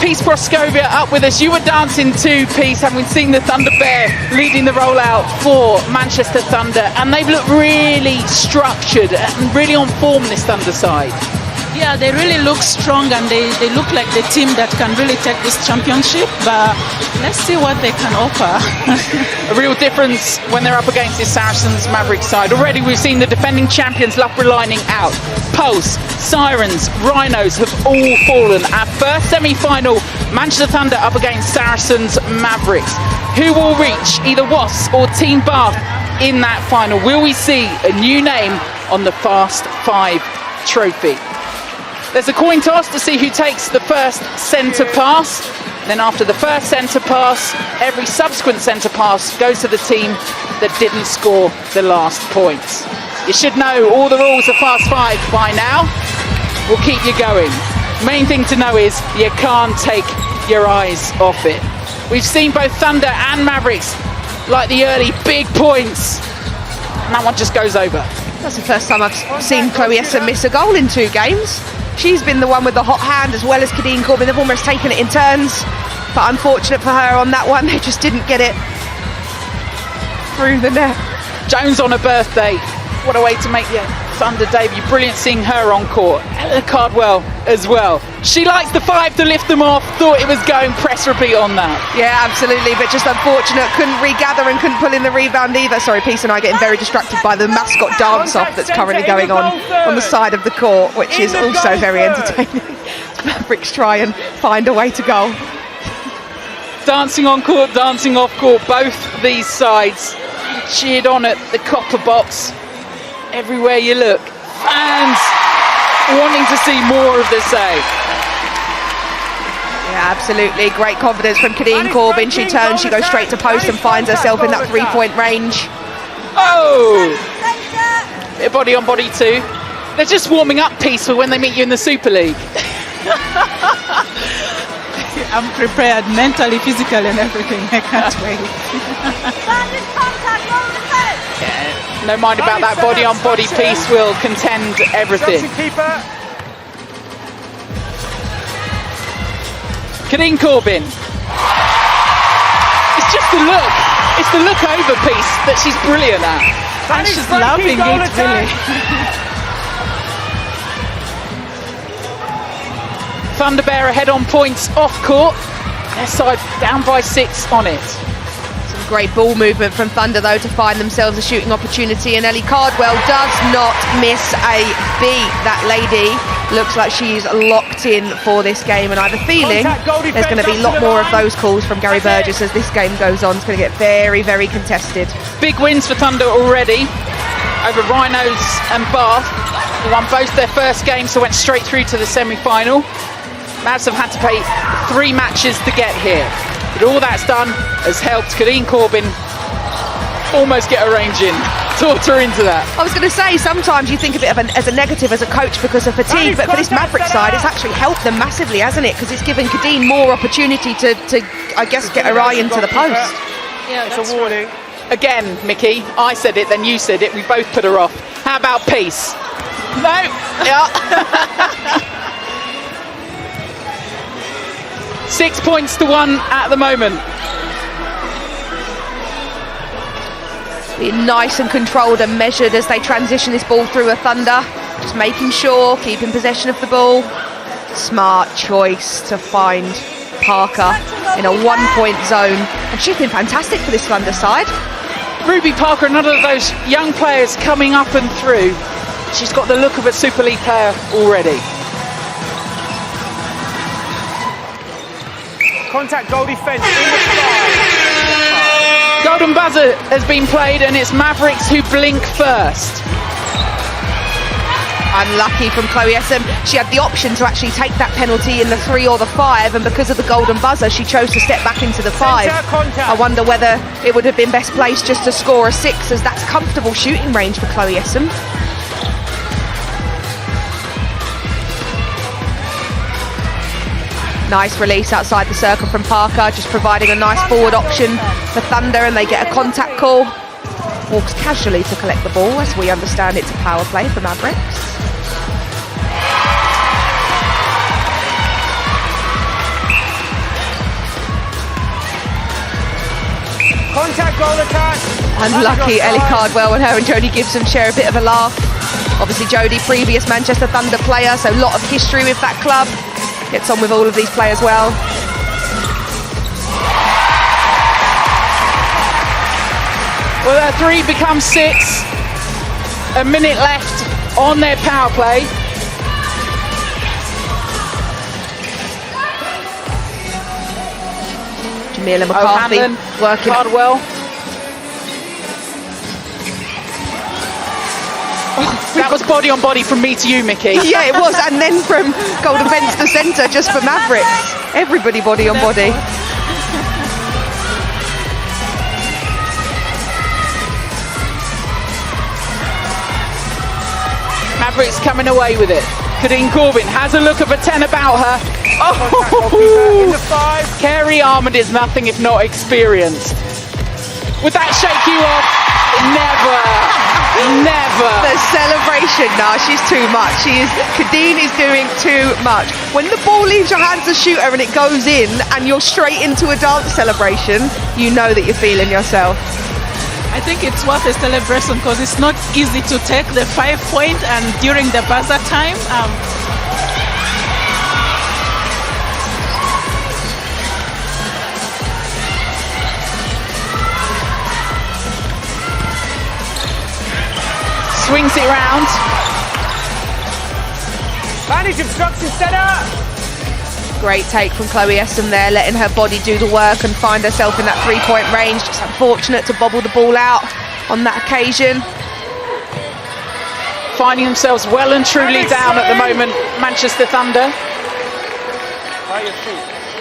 Peace Proscovia up with us. You were dancing too, Peace, having seen the Thunder Bear leading the rollout for Manchester Thunder, and they've looked really structured and really on form, this Thunder side.
Yeah, they really look strong, and they look like the team that can really take this championship, but let's see what they can offer.
A real difference when they're up against this Saracens Mavericks side. Already we've seen the defending champions Loughborough lining out. Pulse, Sirens, Rhinos have all fallen. Our first semi-final, Manchester Thunder up against Saracens Mavericks. Who will reach either Wasps or Team Bath in that final? Will we see a new name on the Fast 5 trophy? There's a coin toss to see who takes the first centre pass. Then after the first centre pass, every subsequent centre pass goes to the team that didn't score the last points. You should know all the rules of Fast 5 by now. We'll keep you going. Main thing to know is you can't take your eyes off it. We've seen both Thunder and Mavericks like the early big points, and that one just goes over.
That's the first time I've seen Chloe Essen miss a goal in 2 games. She's been the one with the hot hand, as well as Kadeen Corbin. They've almost taken it in turns, but unfortunate for her on that one, they just didn't get it through the net.
Jones on her birthday. What a way to make your Thunder debut. Brilliant seeing her on court. Ella Cardwell as well. She likes the 5 to lift them off. Thought it was going, press repeat on that.
Yeah, absolutely, but just unfortunate. Couldn't regather and couldn't pull in the rebound either. Sorry, Peace and I getting very distracted by the mascot dance-off that's currently going on the side of the court, which is also very entertaining. Mavericks try and find a way to goal.
Dancing on court, dancing off court, both these sides cheered on at the copper box. Everywhere you look, fans wanting to see more of the save.
Yeah, absolutely. Great confidence from Kadeen Corbin. She turns, she goes straight to post and finds herself in that 3-point range.
Oh! Bit of body on body too. They're just warming up, Peace, for when they meet you in the Super League.
I'm prepared mentally, physically and everything. I can't wait.
Yeah, no mind about that body on body. Peace will contend everything. Kadeen Corbin. It's just the look. It's the look over Peace that she's brilliant at.
And she's loving it, really.
Thunder Bear ahead on points off court. Their side down by 6 on it.
Some great ball movement from Thunder though to find themselves a shooting opportunity, and Ellie Cardwell does not miss a beat. That lady looks like she's locked in for this game, and I have a feeling there's going to be a lot more of those calls from Gary Burgess as this game goes on. It's going to get very, very contested.
Big wins for Thunder already over Rhinos and Bath. They won both their first games, so went straight through to the semi-final. Mavs have had to play 3 matches to get here, but all that's done has helped Kadeen Corbin almost get a range in. Talked her into that.
I was going to say, sometimes you think of it as a negative as a coach because of fatigue, but for this Maverick side, it's actually helped them massively, hasn't it? Because it's given Kadeen more opportunity to, I guess, get her eye into the post.
Yeah, it's a warning. Again, Mickey, I said it, then you said it. We both put her off. How about Peace? No. Yeah. 6 points to 1 at the moment.
Being nice and controlled and measured as they transition this ball through a Thunder. Just making sure, keeping possession of the ball. Smart choice to find Parker in a 1-point zone. And she's been fantastic for this Thunder side.
Ruby Parker, another of those young players coming up and through. She's got the look of a Super League player already.
Contact goal defence in the 5.
Golden buzzer has been played, and it's Mavericks who blink first.
Unlucky from Chloe Essam. She had the option to actually take that penalty in the 3 or the 5, and because of the golden buzzer, she chose to step back into the 5. I wonder whether it would have been best placed just to score a 6, as that's comfortable shooting range for Chloe Essam. Nice release outside the circle from Parker, just providing a nice forward option for Thunder, and they get a contact call. Walks casually to collect the ball, as we understand it's a power play for Mavericks.
Contact goal attack.
Unlucky Ellie Cardwell, and her and Jodie Gibson share a bit of a laugh. Obviously Jodie, previous Manchester Thunder player, so a lot of history with that club. Gets on with all of these players well.
Well, that 3 becomes 6. A minute left on their power play.
Jamila McCarthy working.
Cardwell. That was body on body from me to you, Mickey.
Yeah, it was, and then from goal defence to centre just for Mavericks. Everybody body on body.
Mavericks coming away with it. Kadeen Corbin has a look of a 10 about her. Oh, Kerry Armand is nothing if not experienced. Would that shake you off? Never. Never.
The celebration, no, she's too much. Kadeen is doing too much. When the ball leaves your hands as a shooter and it goes in and you're straight into a dance celebration, you know that you're feeling yourself.
I think it's worth a celebration because it's not easy to take the 5 point and during the buzzer time.
Swings it round.
Manage obstruction center.
Great take from Chloe Essen there, letting her body do the work and find herself in that 3-point range. Just unfortunate to bobble the ball out on that occasion.
Finding themselves well and truly down at the moment, Manchester Thunder.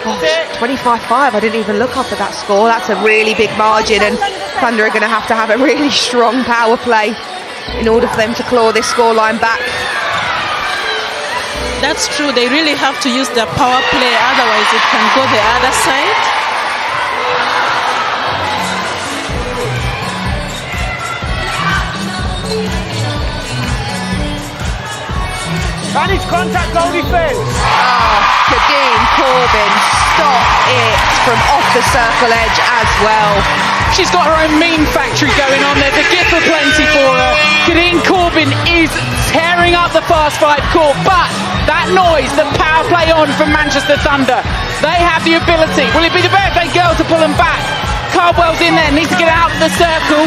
Gosh, 25-5, I didn't even look up at that score. That's a really big margin, and Thunder are going to have a really strong power play in order for them to claw this scoreline back.
That's true, they really have to use their power play, otherwise it can go the other side.
Manage contact, goal defense.
Kadeen Corbin, stop it from off the circle edge as well.
She's got her own meme factory going on. There's a gift for plenty for her. Kadeen Corbin is tearing up the Fast 5 court, but that noise, the power play on from Manchester Thunder. They have the ability. Will it be the birthday girl to pull them back? Cardwell's in there, needs to get out of the circle.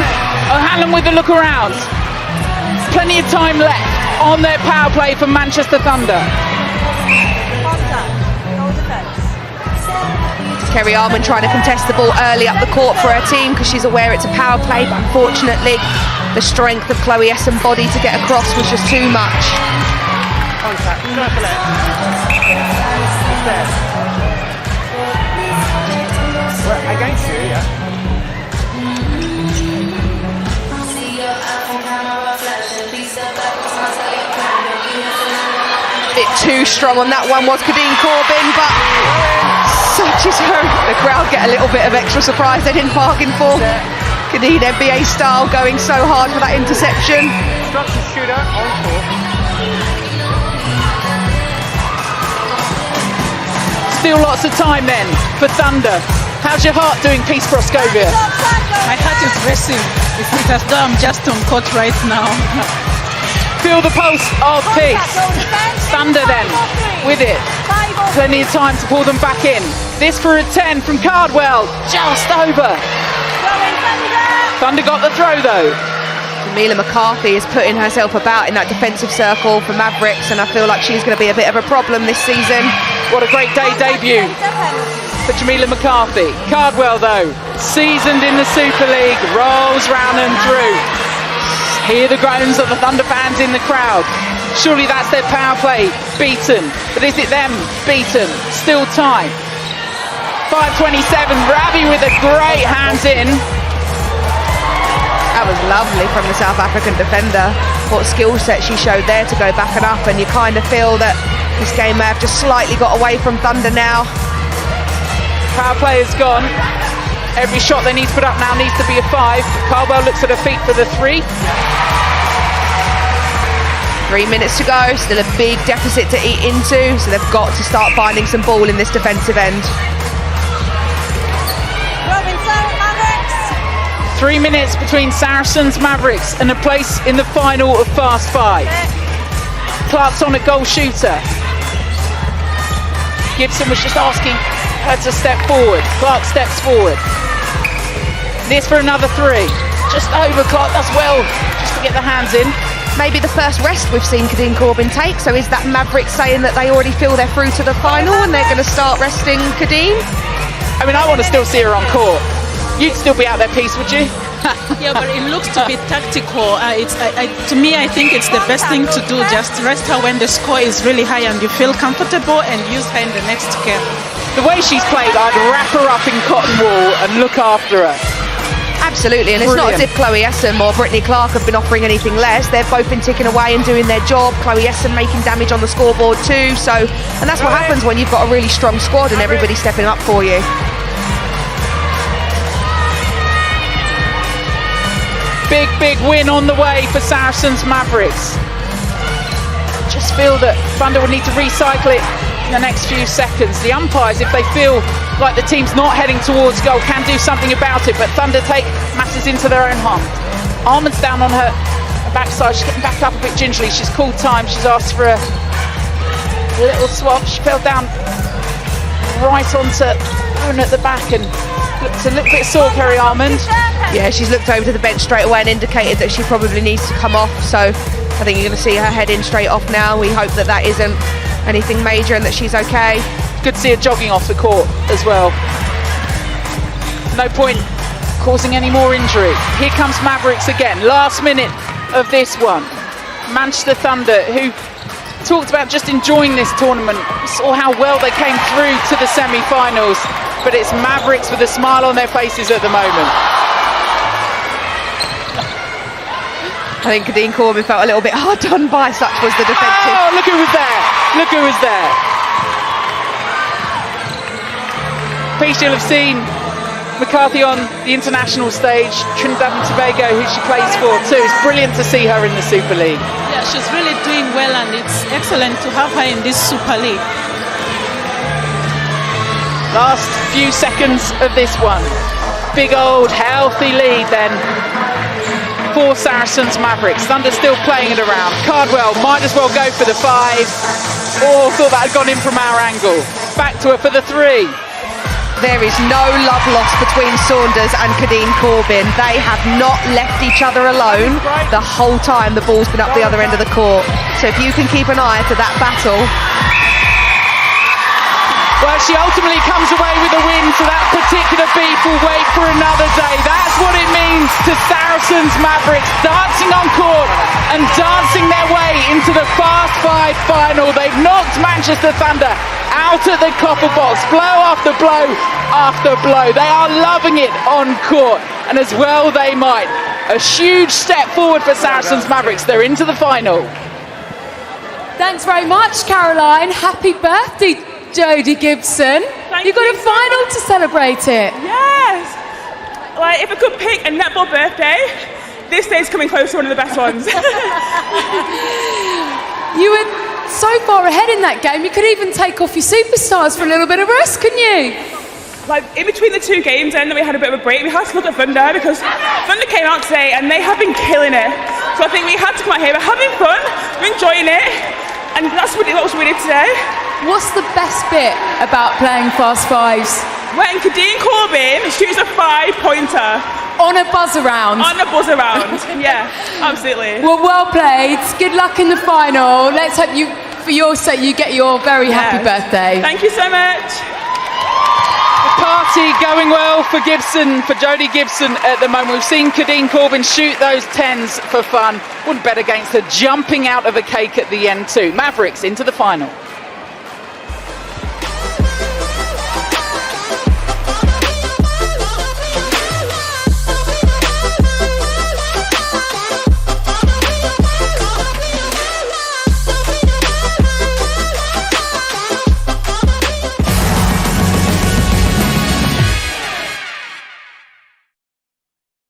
O'Hanlon with a look around. Plenty of time left on their power play for Manchester Thunder.
Kerry Armand trying to contest the ball early up the court for her team because she's aware it's a power play, but unfortunately the strength of Chloe Essen body to get across was just too much.
Contact, circle it. Well, against you, yeah.
Bit too strong on that one was Kadeen Corbin, but such is her. The crowd get a little bit of extra surprise they didn't bargain for. Kadeen NBA style going so hard for that interception.
Structure shooter on court.
Still lots of time then for Thunder. How's your heart doing, Peace Proscovia?
My heart is racing. It's as though I'm just on court right now.
Feel the pulse of Peace. Thunder then, with it. Plenty of time to pull them back in. This for a 10 from Cardwell, just over. Thunder got the throw though.
Jamila McCarthy is putting herself about in that defensive circle for Mavericks, and I feel like she's going to be a bit of a problem this season.
What a great day debut for Jamila McCarthy. Cardwell though, seasoned in the Super League, rolls round and through. Hear the groans of the Thunder fans in the crowd. Surely that's their power play beaten, but is it them beaten? Still time. 5:27, Ravi with a great hands in.
That was lovely from the South African defender. What skill set she showed there to go back and up, and you kind of feel that this game may have just slightly got away from Thunder now.
Power play is gone. Every shot they need to put up now needs to be a 5. Caldwell looks at her feet for the 3.
3 minutes to go, still a big deficit to eat into, so they've got to start finding some ball in this defensive end.
3 minutes between Saracens, Mavericks and a place in the final of Fast 5. Clark's on a goal shooter. Gibson was just asking her to step forward. Clark steps forward. This for another 3. Just over. Clark does well just to get the hands in.
Maybe the first rest we've seen Kadeen Corbin take, so is that Mavericks saying that they already feel they're through to the final and they're going to start resting Kadeen?
I mean, I want to still see her on court. You'd still be out there, Peace, would you?
Yeah, but it looks to be tactical. To me, I think it's the best thing to do. Just rest her when the score is really high and you feel comfortable, and use her in the next game.
The way she's played, I'd wrap her up in cotton wool and look after her.
Absolutely, and it's not as if Chloe Essen or Brittany Clark have been offering anything less. They've both been ticking away and doing their job. Chloe Essen making damage on the scoreboard too. And that's what happens when you've got a really strong squad and everybody's stepping up for you.
Big win on the way for Saracens Mavericks. Just feel that Thunder would need to recycle it in the next few seconds. The umpires, if they feel like the team's not heading towards goal, can do something about it, but Thunder take matters into their own hands. Armand's down on her backside. She's getting back up a bit gingerly. She's called time. She's asked for a little swap. She fell down right onto Owen at the back and looked a little bit sore, Kerry Armand.
Yeah, she's looked over to the bench straight away and indicated that she probably needs to come off. So I think you're going to see her heading straight off now. We hope that that isn't anything major and that she's okay.
Good to see her jogging off the court as well. No point causing any more injury. Here comes Mavericks again. Last minute of this one. Manchester Thunder, who talked about just enjoying this tournament, saw how well they came through to the semi-finals, but it's Mavericks with a smile on their faces at the moment.
I think Kadeen Corbin felt a little bit hard done by, such was the defensive.
Oh, look who was there. Look who was there. Please, you'll have seen McCarthy on the international stage, Trinidad and Tobago, who she plays for too. It's brilliant to see her in the Super League.
Yeah, she's really doing well, and it's excellent to have her in this Super League.
Last few seconds of this one. Big old healthy lead then for Saracens Mavericks. Thunder still playing it around. Cardwell might as well go for the 5. Oh, thought that had gone in from our angle. Back to her for the 3.
There is no love lost between Saunders and Kadeen Corbin. They have not left each other alone the whole time the ball's been up the other end of the court. So if you can keep an eye to that battle.
Well, she ultimately comes away with a win, so that particular beef will wait for another day. That's what it means to Saracens Mavericks, dancing on court and dancing their way into the Fast 5 final. They've knocked Manchester Thunder out at the copper box, blow after blow after blow. They are loving it on court, and as well they might. A huge step forward for Saracens Mavericks. They're into the final.
Thanks very much, Caroline. Happy birthday, Jodie Gibson. You've got a final to celebrate it.
Yes! Like, if I could pick a netball birthday, this day's coming close to one of the best ones.
You were so far ahead in that game, you could even take off your superstars for a little bit of rest, couldn't you?
Like, in between the 2 games then we had a bit of a break, we had to look at Thunder because Thunder came out today and they have been killing it. So I think we had to come out here, we're having fun, we're enjoying it, and that's really what we did today.
What's the best bit about playing Fast Fives?
When Kadeen Corbin shoots a 5-pointer.
On a buzz around.
On a buzz around, yeah, absolutely.
Well played. Good luck in the final. Let's hope you, for your sake, you get your very happy birthday.
Thank you so much.
The party going well for Gibson, for Jodie Gibson at the moment. We've seen Kadeen Corbin shoot those 10s for fun. Wouldn't bet against her jumping out of a cake at the end too. Mavericks into the final.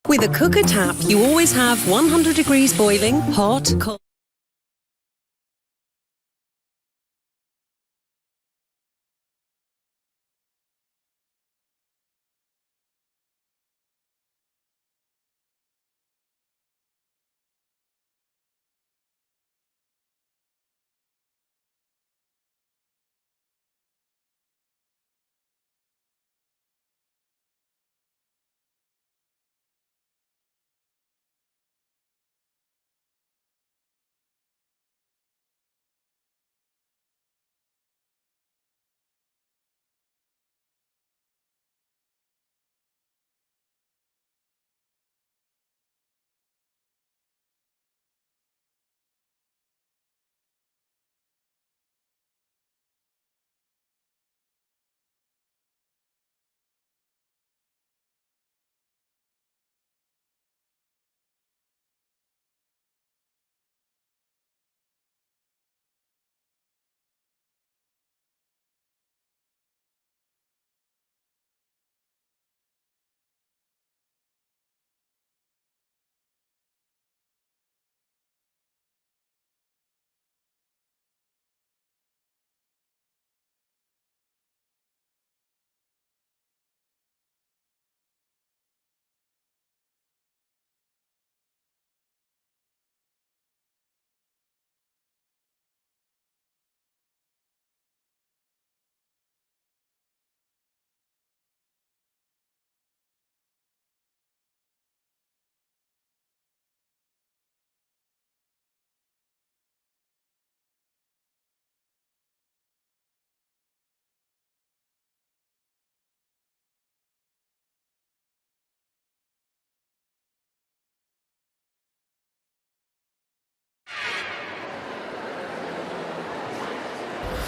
With a cooker tap, you always have 100 degrees boiling, hot, cold.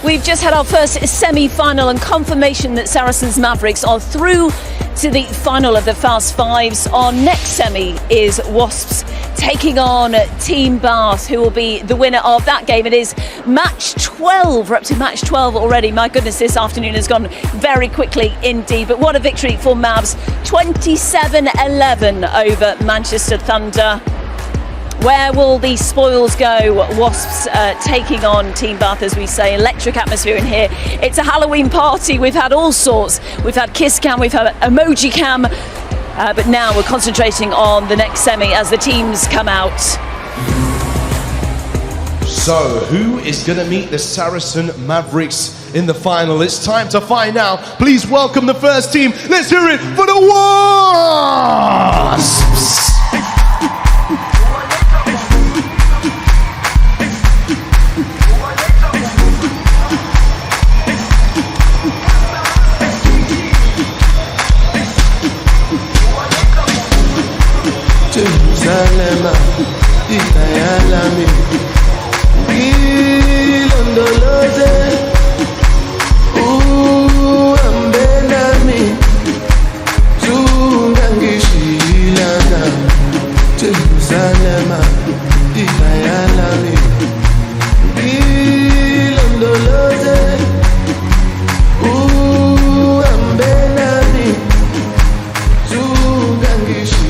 We've just had our first semi-final and confirmation that Saracens Mavericks are through to the final of the Fast Fives. Our next semi is Wasps taking on Team Bath, who will be the winner of that game. It is match 12. We're up to match 12 already. My goodness, this afternoon has gone very quickly indeed. But what a victory for Mavs. 27-11 over Manchester Thunder. Where will the spoils go? Wasps taking on Team Bath, as we say. Electric atmosphere in here. It's a Halloween party. We've had all sorts. We've had kiss cam, we've had emoji cam. But now we're concentrating on the next semi as the teams come out.
So, who is going to meet the Saracen Mavericks in the final? It's time to find out. Please welcome the first team. Let's hear it for the Wasps!
Jerusalem, Itayalami, Ilondoloze, Ambelami, Zungangishilana, Jerusalem, Itayalami, Ilondoloze, Ambelami, Zungangishilana.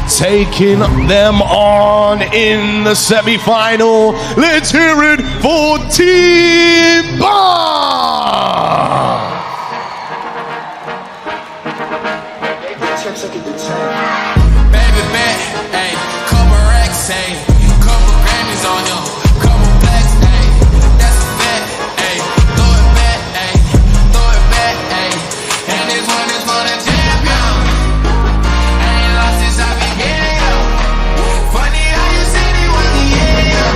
Taking them on in the semi-final. Let's hear it for Team Bath!
Baby bet, ayy, couple racks, ayy, couple Grammys on him, couple blacks, ayy, that's a bet, ayy, throw it back, ayy, throw it back, ayy, and this one is for the champion.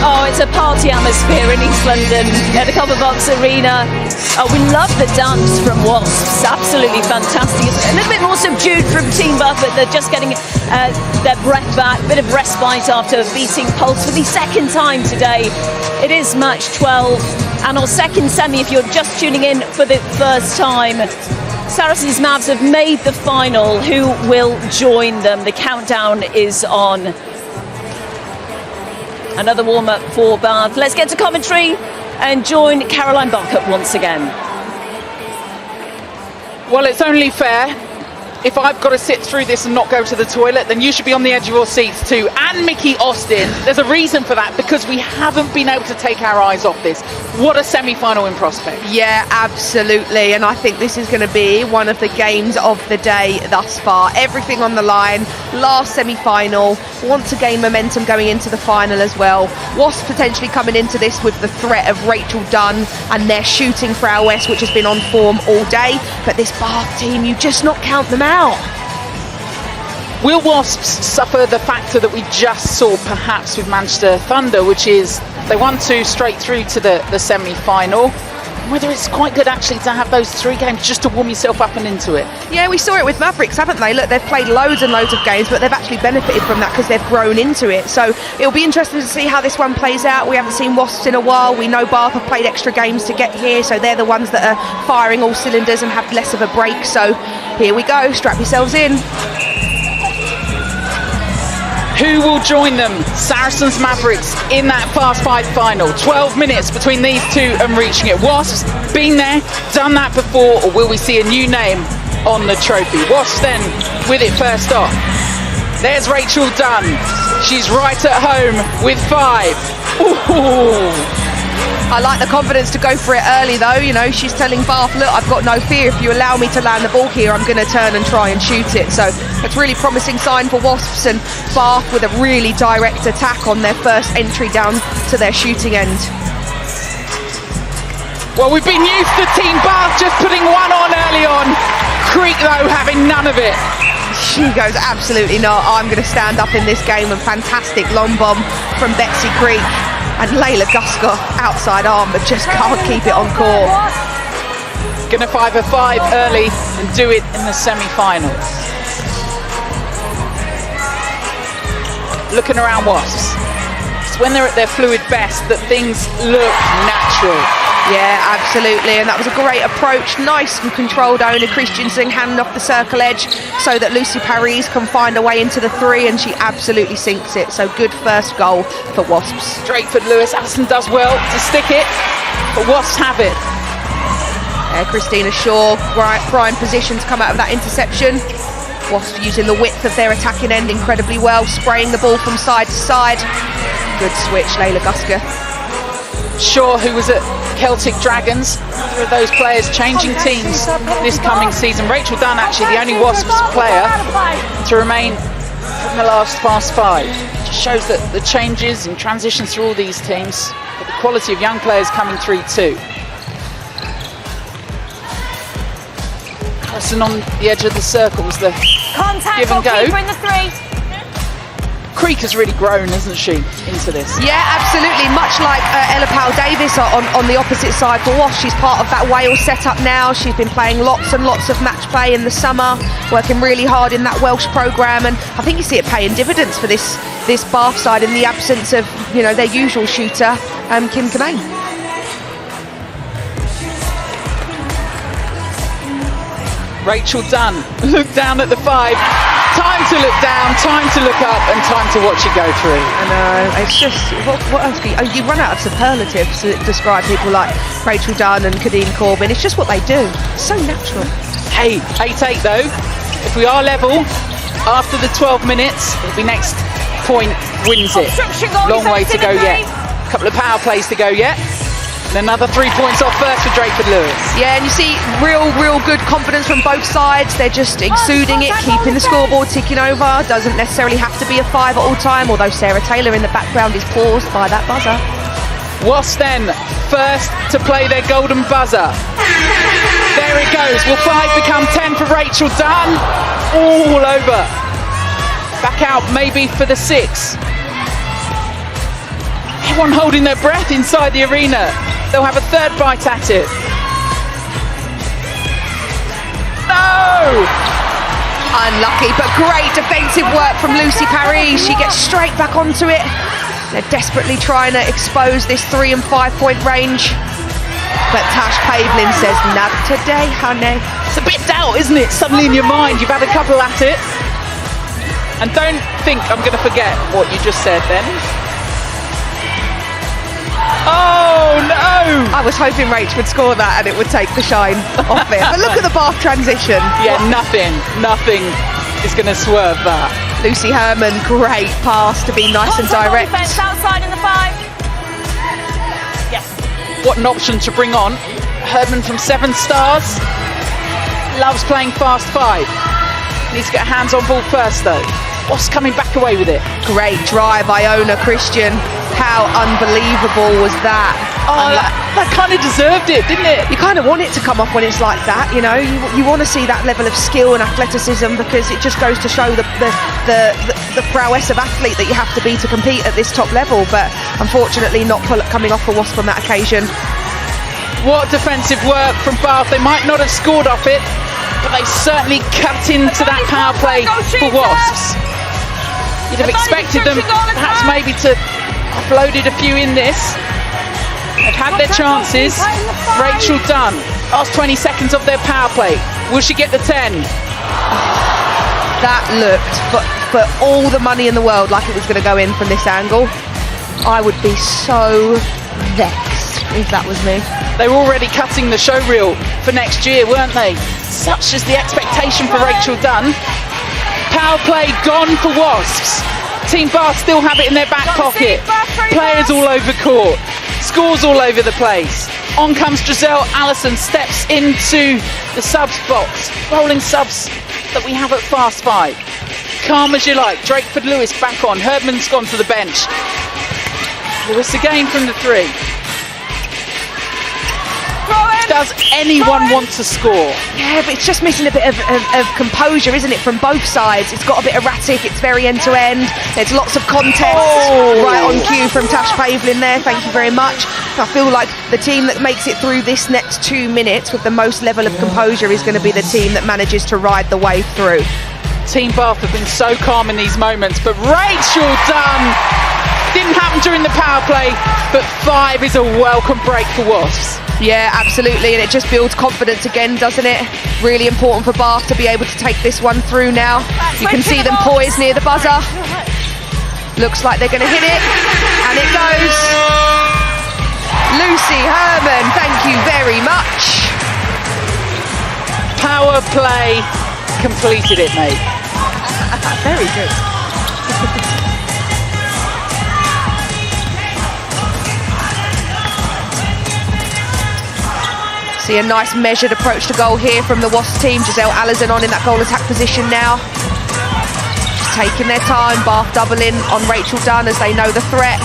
Oh, it's a party atmosphere in East London at the Copper Box Arena. Oh, we love the dance from Wasps. Absolutely fantastic. A little bit more subdued from Team Bath, but they're just getting their breath back. Bit of respite after beating Pulse for the second time today. It is match 12 and our second semi if you're just tuning in for the first time. Saracens Mavs have made the final. Who will join them? The countdown is on. Another warm-up for Bath. Let's get to commentary and join Caroline Barkett once again.
Well, it's only fair. If I've got to sit through this and not go to the toilet, then you should be on the edge of your seats too. And Mickey Austin. There's a reason for that, because we haven't been able to take our eyes off this. What a semi-final in prospect.
Yeah, absolutely. And I think this is going to be one of the games of the day thus far. Everything on the line. Last semi-final. Want to gain momentum going into the final as well. Wasps potentially coming into this with the threat of Rachel Dunn and their shooting prowess, which has been on form all day. But this Bath team, you just not count them out.
Will Wasps suffer the factor that we just saw perhaps with Manchester Thunder, which is they won 2 straight through to the semi-final? Whether it's quite good actually to have those 3 games just to warm yourself up and into it.
Yeah, we saw it with Mavericks, haven't they? Look, they've played loads and loads of games, but they've actually benefited from that because they've grown into it. So it'll be interesting to see how this one plays out. We haven't seen Wasps in a while. We know Bath have played extra games to get here, so they're the ones that are firing all cylinders and have less of a break. So here we go, strap yourselves in.
Who will join them? Saracens Mavericks in that Fast 5 final. 12 minutes between these two and reaching it. Wasps, been there, done that before, or will we see a new name on the trophy? Wasps then with it first off. There's Rachel Dunn. She's right at home with 5. Ooh.
I like the confidence to go for it early though. You know, she's telling Bath, look, I've got no fear. If you allow me to land the ball here, I'm going to turn and try and shoot it. So it's really promising sign for Wasps, and Bath with a really direct attack on their first entry down to their shooting end.
Well, we've been used to Team Bath just putting one on early on. Creek though having none of it.
She goes, absolutely not. I'm going to stand up in this game. A fantastic long bomb from Betsy Creek. And Layla Guscott outside arm, but just can't keep it on court.
Gonna 5-5 early and do it in the semi-finals. Looking around Wasps. It's when they're at their fluid best, that things look natural.
Yeah, absolutely, and that was a great approach. Nice and controlled owner Christensen handing off the circle edge so that Lucy Paris can find a way into the three, and she absolutely sinks it. So good first goal for Wasps.
Drakeford Lewis, Alison does well to stick it, but Wasps have it.
Christina Shaw, prime position to come out of that interception. Wasps using the width of their attacking end incredibly well, spraying the ball from side to side. Good switch, Layla Gusker.
Shaw, who was at Celtic Dragons, for those players changing teams this coming season. Rachel Dunn, actually the only Wasps player to remain from the last Fast 5. Just shows that the changes and transitions through all these teams, but the quality of young players coming through too. Alison on the edge of the circle was the give and go.
In the three.
Creek has really grown, hasn't she, into this?
Yeah, absolutely. Much like Ella Powell-Davis on the opposite side for Wasps. She's part of that Wales setup now. She's been playing lots and lots of match play in the summer, working really hard in that Welsh programme, and I think you see it paying dividends for this Bath side in the absence of, you know, their usual shooter, Kim Kamain.
Rachel Dunn, look down at the 5. Time to look down, time to look up, and time to watch it go through.
I know, it's just, what else can you run out of superlatives to describe people like Rachel Dunn and Kadeen Corbin. It's just what they do. It's so natural.
Hey, 8-8 though. If we are level, after the 12 minutes, it'll be next point wins it. Long way to go yet. A couple of power plays to go yet. And another 3 points off first for Drakeford Lewis.
Yeah, and you see real good confidence from both sides. They're just exuding it, keeping the scoreboard ticking over. Doesn't necessarily have to be a 5 at all time, although Sarah Taylor in the background is paused by that buzzer.
Wasps then first to play their golden buzzer. There it goes. Will 5 become 10 for Rachel Dunn? All over. Back out maybe for the 6. Everyone holding their breath inside the arena. They'll have a third bite at it. No!
Unlucky, but great defensive work from Lucy Paris. She gets straight back onto it. They're desperately trying to expose this 3 and 5 point range. But Tash Pavlin says, not today, honey.
It's a bit doubt, isn't it? Suddenly in your mind, you've had a couple at it. And don't think I'm going to forget what you just said then. Oh no!
I was hoping Rach would score that and it would take the shine off it. But look at the Bath transition.
Yeah, nothing is going to swerve that.
Lucy Herman, great pass to be nice and direct.
Defense outside in the 5. Yes.
What an option to bring on. Herman from 7 Stars. Loves playing Fast 5. Needs to get hands on ball first though. What's coming back away with it?
Great drive, Iona Christian. How unbelievable was that?
Oh, that kind of deserved it, didn't it?
You kind of want it to come off when it's like that, you know. You want to see that level of skill and athleticism because it just goes to show the prowess of athlete that you have to be to compete at this top level. But unfortunately, not coming off for Wasp on that occasion.
What defensive work from Bath. They might not have scored off it, but they certainly cut into that power play for Wasps. You'd have expected them perhaps maybe to offloaded a few in this. They've had their chances. Rachel Dunn, last 20 seconds of their power play. Will she get the 10?
That looked, for all the money in the world, like it was going to go in from this angle. I would be so vexed if that was me.
They were already cutting the show reel for next year, weren't they? Such is the expectation for Rachel Dunn. Power play gone for Wasps. Team Bath still have it in their back pocket. Players all over court. Scores all over the place. On comes Giselle Allison, steps into the subs box. Rolling subs that we have at Fast 5. Calm as you like. Drakeford Lewis back on. Herdman's gone to the bench. Lewis again from the 3. Does anyone want to score?
Yeah, but it's just missing a bit of composure, isn't it, from both sides? It's got a bit erratic, it's very end-to-end. There's lots of contest right on cue from Tash Pavlin there, thank you very much. I feel like the team that makes it through this next 2 minutes with the most level of composure is going to be the team that manages to ride the wave through.
Team Bath have been so calm in these moments, but Rachel Dunn Didn't happen during the power play, but 5 is a welcome break for Wasps.
Yeah, absolutely, and it just builds confidence again, doesn't it? Really important for Bath to be able to take this one through now. You can see them poised near the buzzer. Looks like they're going to hit it, and it goes. Lucy Herman, thank you very much.
Power play completed it, mate.
Very good. See a nice measured approach to goal here from the Wasps team. Giselle Allison on in that goal attack position now. Just taking their time. Bath doubling on Rachel Dunn as they know the threat.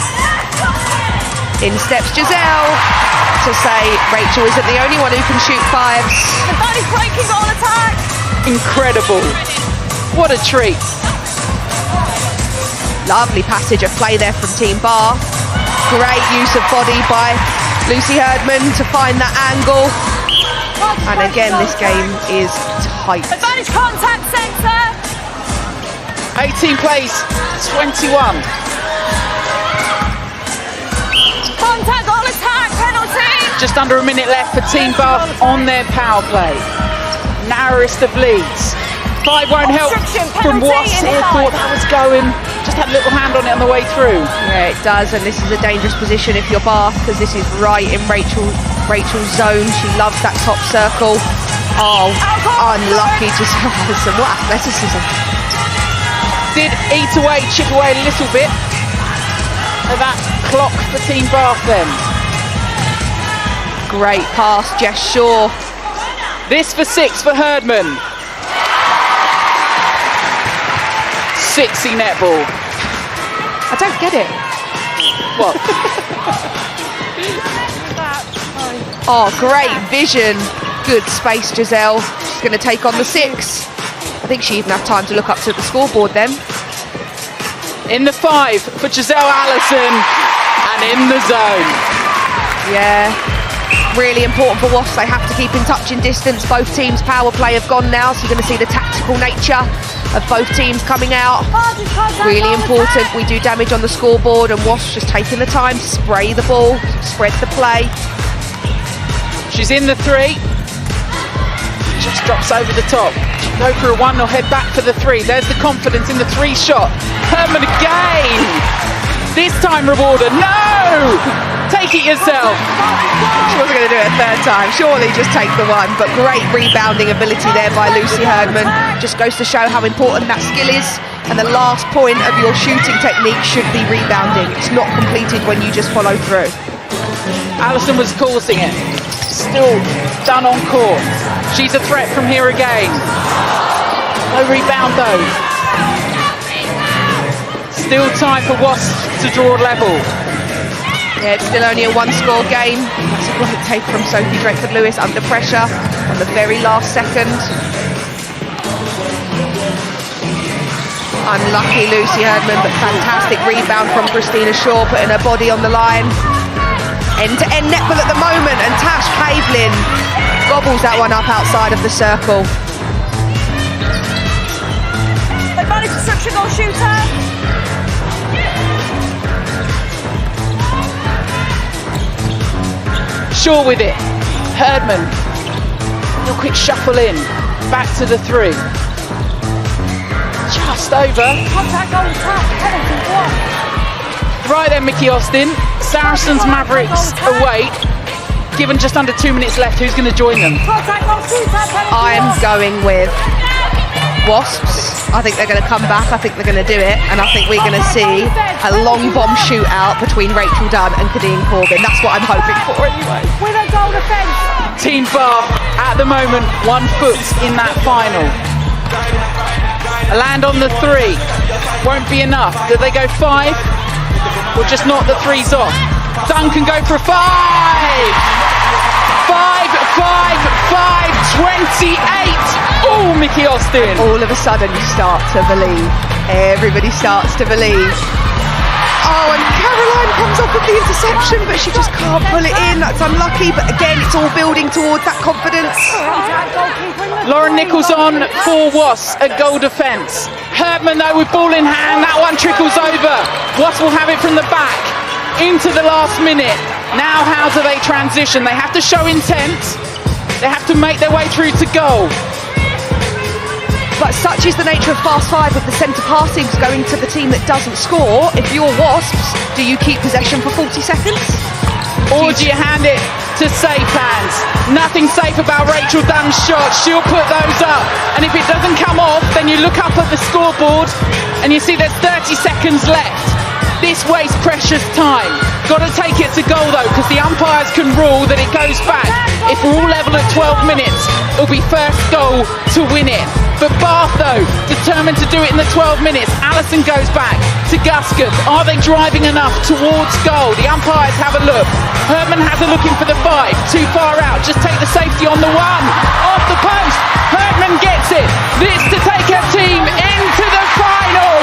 In steps Giselle to say Rachel isn't the only one who can shoot 5s.
Everybody's breaking goal attack.
Incredible. What a treat.
Lovely passage of play there from Team Bath. Great use of body by Lucy Herdman to find that angle. And again, this game is tight.
Advantage contact centre.
18 plays, 21.
Contact goal attack penalty.
Just under a minute left for Team Bath on their power play. Narrowest of leads. 5 won't help from Wasps here. Thought that was going. Just had a little hand on it on the way through.
Yeah, it does, and this is a dangerous position if you're Bath, because this is right in Rachel's zone. She loves that top circle. Oh, unlucky to Allison. What athleticism.
Did eat away, chip away a little bit of that clock for Team Bath then.
Great pass, Jess Shaw.
This for 6 for Herdman. 6y netball.
I don't get it.
What?
Oh, great vision. Good space, Giselle. She's going to take on the 6. I think she even had time to look up to the scoreboard then.
In the 5 for Giselle Allison and in the zone.
Yeah, really important for Wasps. They have to keep in touch in distance. Both teams' power play have gone now, so you're going to see the tactical nature of both teams coming out. Really important. We do damage on the scoreboard, and Wasps just taking the time to spray the ball, spread the play.
She's in the 3. Just drops over the top. Go for a 1 or head back for the 3. There's the confidence in the 3 shot. Herman again. This time rewarder. No! Take it yourself.
She wasn't going to do it a third time. Surely just take the 1. But great rebounding ability there by Lucy Herdman. Just goes to show how important that skill is. And the last point of your shooting technique should be rebounding. It's not completed when you just follow through.
Allison was causing it. Still done on court. She's a threat from here again. No rebound though. Still time for Wasps to draw level.
Yeah, it's still only a 1-score game. That's a great take from Sophie Drakeford-Lewis under pressure on the very last second. Unlucky Lucy Herdman, but fantastic rebound from Christina Shaw, putting her body on the line. End-to-end netball at the moment, and Tash Pavlin gobbles that one up outside of the circle.
Advantage destruction goal shooter.
Shaw with it. Herdman. Real quick shuffle in. Back to the 3. Just over.
Contact goal attack penalty 1.
Right then, Mickey Austin. Saracens Mavericks away. Given just under 2 minutes left, who's going to join them?
I'm going with Wasps. I think they're going to come back. I think they're going to do it. And I think we're going to see a long bomb shootout between Rachel Dunn and Kadeen Corbin. That's what I'm hoping for anyway.
With a goal defence.
Team Bath, at the moment, 1 foot in that final. A land on the 3. Won't be enough. Do they go 5? Or just knock the 3s off? Dunn can go for 5! 5, 5, 5, 28! Oh, Mickey Austin!
All of a sudden you start to believe. Everybody starts to believe. Oh, and Caroline comes up with the interception, but she just can't pull it in. That's unlucky, but again, it's all building towards that confidence.
Lauren Nichols on for Wasps at goal defence. Herdman though with ball in hand, that one trickles over. Wasps will have it from the back into the last minute. Now how do they transition? They have to show intent. They have to make their way through to goal.
But such is the nature of Fast 5 with the centre passings going to the team that doesn't score. If you're Wasps, do you keep possession for 40 seconds?
Or do you hand it to safe hands? Nothing safe about Rachel Dunn's shot. She'll put those up. And if it doesn't come off, then you look up at the scoreboard and you see there's 30 seconds left. This wastes precious time. Got to take it to goal though, because the umpires can rule that it goes back. If we're all level at 12 minutes, it'll be first goal to win it. But Bath though, determined to do it in the 12 minutes. Allison goes back to Guskett. Are they driving enough towards goal? The umpires have a look. Herman has a look in for the 5. Too far out. Just take the safety on the 1. Off the post. Herdman gets it. This to take her team into the final.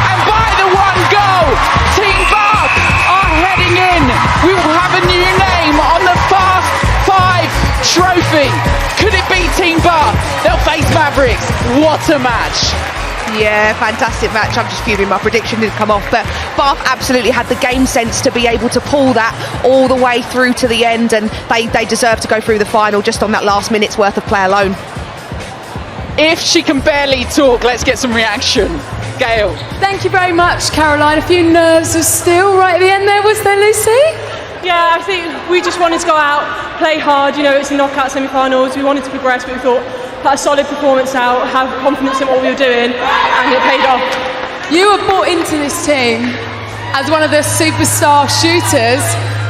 And by the 1 goal, Team Bath are heading in. We will have a new name on the Fast 5 trophy. Could it be Team Bath? They'll face Mavericks. What a match.
Yeah, fantastic match. I'm just fuming, my prediction didn't come off, but Bath absolutely had the game sense to be able to pull that all the way through to the end, and they deserve to go through the final just on that last minute's worth of play alone.
If she can barely talk, let's get some reaction. Gail.
Thank you very much, Caroline. A few nerves of steel right at the end there, was there, Lucy?
Yeah, I think we just wanted to go out, play hard. You know, it's a knockout semi-finals. We wanted to progress, but we thought put a solid performance out, have confidence in what we were doing, and it paid off.
You were brought into this team as one of the superstar shooters.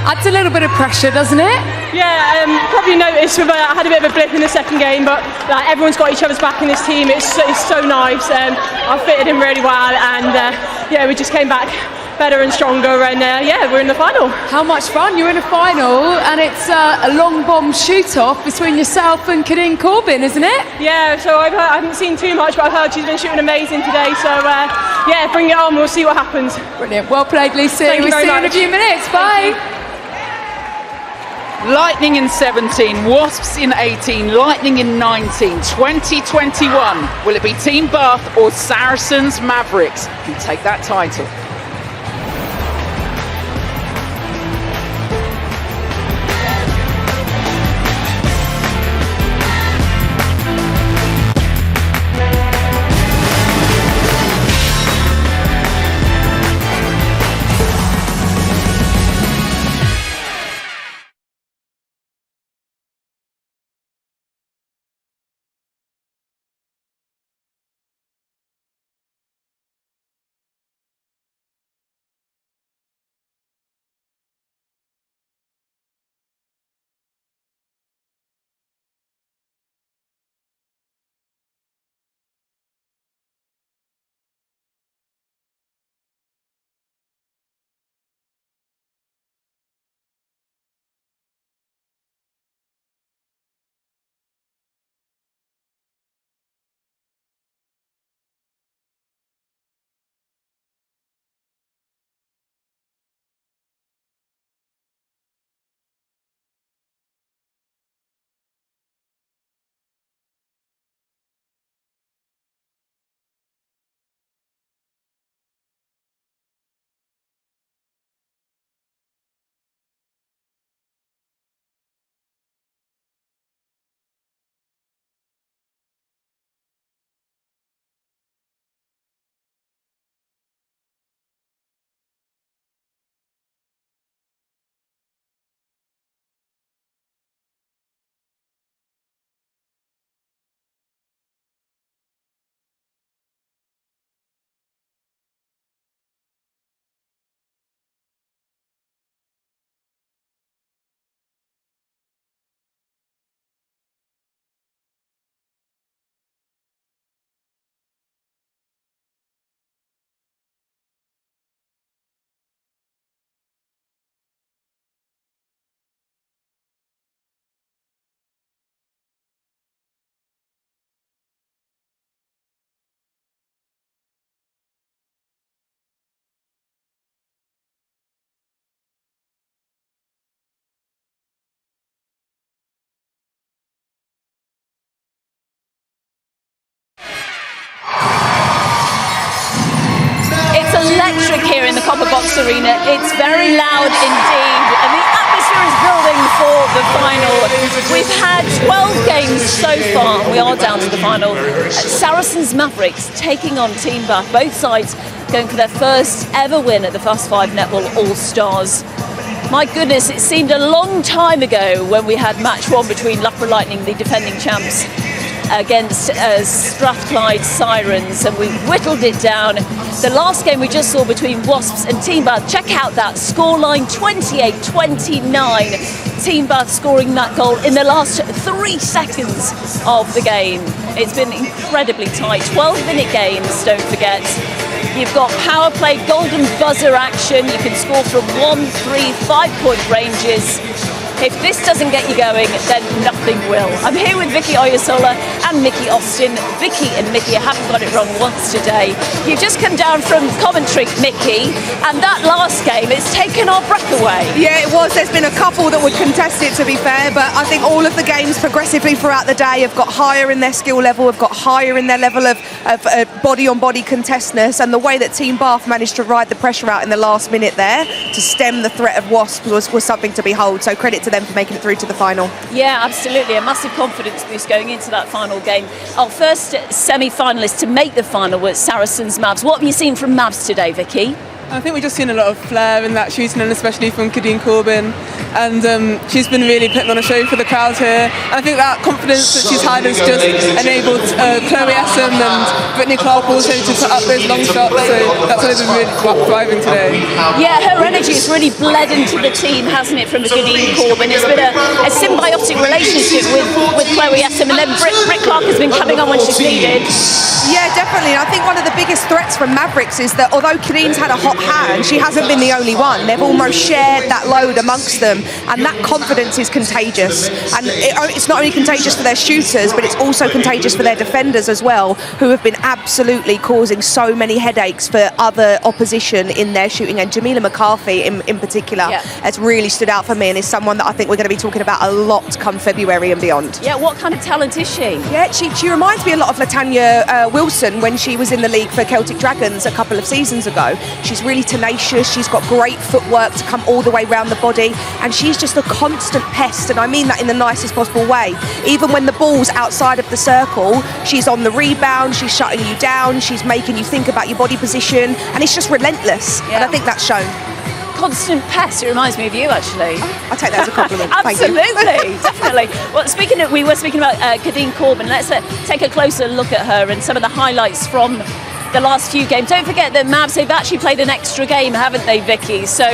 Adds a little bit of pressure, doesn't it?
Yeah, probably noticed. I had a bit of a blip in the second game, but everyone's got each other's back in this team. It's so nice. I fitted in really well, and yeah, we just came back better and stronger, and yeah, we're in the final.
How much fun! You're in a final, and it's a long bomb shoot-off between yourself and Kadeen Corbin, isn't it?
Yeah, so I haven't seen too much, but I've heard she's been shooting amazing today. So yeah, bring it on. We'll see what happens.
Brilliant. Well played, Lucy. We'll see you in a few minutes. Bye.
Lightning in 17, Wasps in 18, Lightning in 19, 2021. Will it be Team Bath or Saracens Mavericks who take that title?
electric here in the Copper Box Arena. It's very loud indeed, and the atmosphere is building for the final. We've had 12 games so far. We are down to the final. Saracens Mavericks taking on Team Bath. Both sides going for their first ever win at the Fast5 Netball All-Stars. My goodness, it seemed a long time ago when we had match one between Loughborough Lightning, the defending champs, against Strathclyde Sirens, and we whittled it down. The last game we just saw between Wasps and Team Bath, check out that scoreline, 28-29. Team Bath scoring that goal in the last 3 seconds of the game. It's been incredibly tight, 12-minute games, don't forget. You've got power play, golden buzzer action. You can score from 1, 3, 5-point ranges. If this doesn't get you going, then nothing will. I'm here with Vicky Oyasola and Mickey Austin. Vicky and Mickey, I haven't got it wrong once today. You've just come down from Coventry, Mickey, and that last game, it's taken our breath away.
Yeah, it was. There's been a couple that would contest it, to be fair, but I think all of the games progressively throughout the day have got higher in their skill level, have got higher in their level of body-on-body contestness, and the way that Team Bath managed to ride the pressure out in the last minute there to stem the threat of Wasps was something to behold. So credit to them for making it through to the final.
Yeah, absolutely. A massive confidence boost going into that final game. Our first semi-finalist to make the final was Saracens Mavs. What have you seen from Mavs today, Vicky?
I think we've just seen a lot of flair in that shooting, and especially from Kadeen Corbin. And she's been really putting on a show for the crowd here. And I think that confidence that she's had has just enabled Chloe Essam and Brittany Clark also to put up those long shots. So that's why they've been really thriving today.
Yeah, her energy has really bled into the team, hasn't it, from Kadeen Corbin? It's been a symbiotic relationship with Chloe Essam, and then Britt Clark has been coming on when she's needed.
Yeah, definitely. And I think one of the biggest threats from Mavericks is that although Kadeen's had a hot hand, she hasn't been the only one. They've almost shared that load amongst them, and that confidence is contagious. And it's not only contagious for their shooters, but it's also contagious for their defenders as well, who have been absolutely causing so many headaches for other opposition in their shooting. And Jamila McCarthy in particular has really stood out for me, and is someone that I think we're going to be talking about a lot come February and beyond.
Yeah, what kind of talent is she?
Yeah, she reminds me a lot of Latanya Wilson when she was in the league for Celtic Dragons a couple of seasons ago. She's really tenacious, she's got great footwork to come all the way around the body, and she's just a constant pest, and I mean that in the nicest possible way. Even when the ball's outside of the circle, she's on the rebound, she's shutting you down, she's making you think about your body position, and it's just relentless, and I think that's shown.
Constant pest. It reminds me of you, actually.
I take that as a compliment.
Absolutely, definitely. Well, we were speaking about Kadeen Corbin. Let's take a closer look at her and some of the highlights from the last few games. Don't forget that Mavs, they've actually played an extra game, haven't they, Vicky? So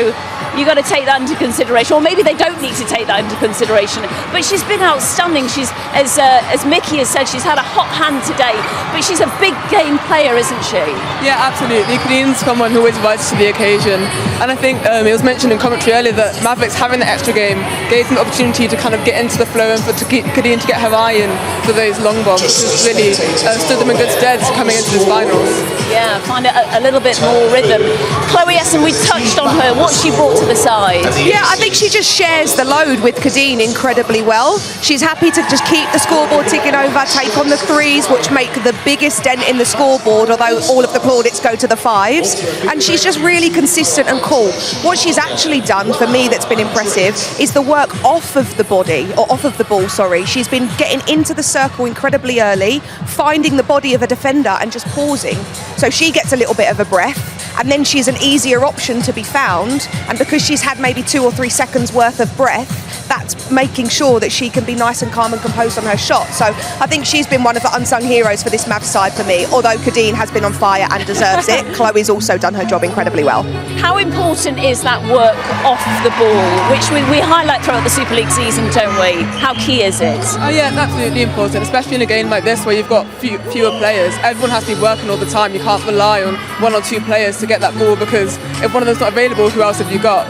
you've got to take that into consideration, or maybe they don't need to take that into consideration. But she's been outstanding. She's, as Mickey has said, she's had a hot hand today, but she's a big game player, isn't she?
Yeah, absolutely. Kadeen's someone who always rises to the occasion, and I think it was mentioned in commentary earlier that Mavericks having the extra game gave them the opportunity to kind of get into the flow and for Kadeen to get her eye in for those long bombs, which has really stood them in good stead coming into this finals.
Yeah, find a little bit more rhythm. Chloe Essam, we touched on her. What she brought to the side?
Yeah, I think she just shares the load with Kadeen incredibly well. She's happy to just keep the scoreboard ticking over, take on the threes, which make the biggest dent in the scoreboard, although all of the plaudits go to the fives. And she's just really consistent and cool. What she's actually done for me that's been impressive is the work off of the ball, sorry. She's been getting into the circle incredibly early, finding the body of a defender and just pausing. So she gets a little bit of a breath, and then she's an easier option to be found, and because she's had maybe 2 or 3 seconds worth of breath, that's making sure that she can be nice and calm and composed on her shot. So I think she's been one of the unsung heroes for this Mavs side for me, although Kadeen has been on fire and deserves it. Chloe's also done her job incredibly well.
How important is that work off the ball, which we highlight throughout the Super League season, don't we? How key is it?
Oh yeah, it's absolutely important, especially in a game like this where you've got fewer players. Everyone has to be working all the time. You can't rely on 1 or 2 players to get that ball, because if one of them's not available, who else have you got?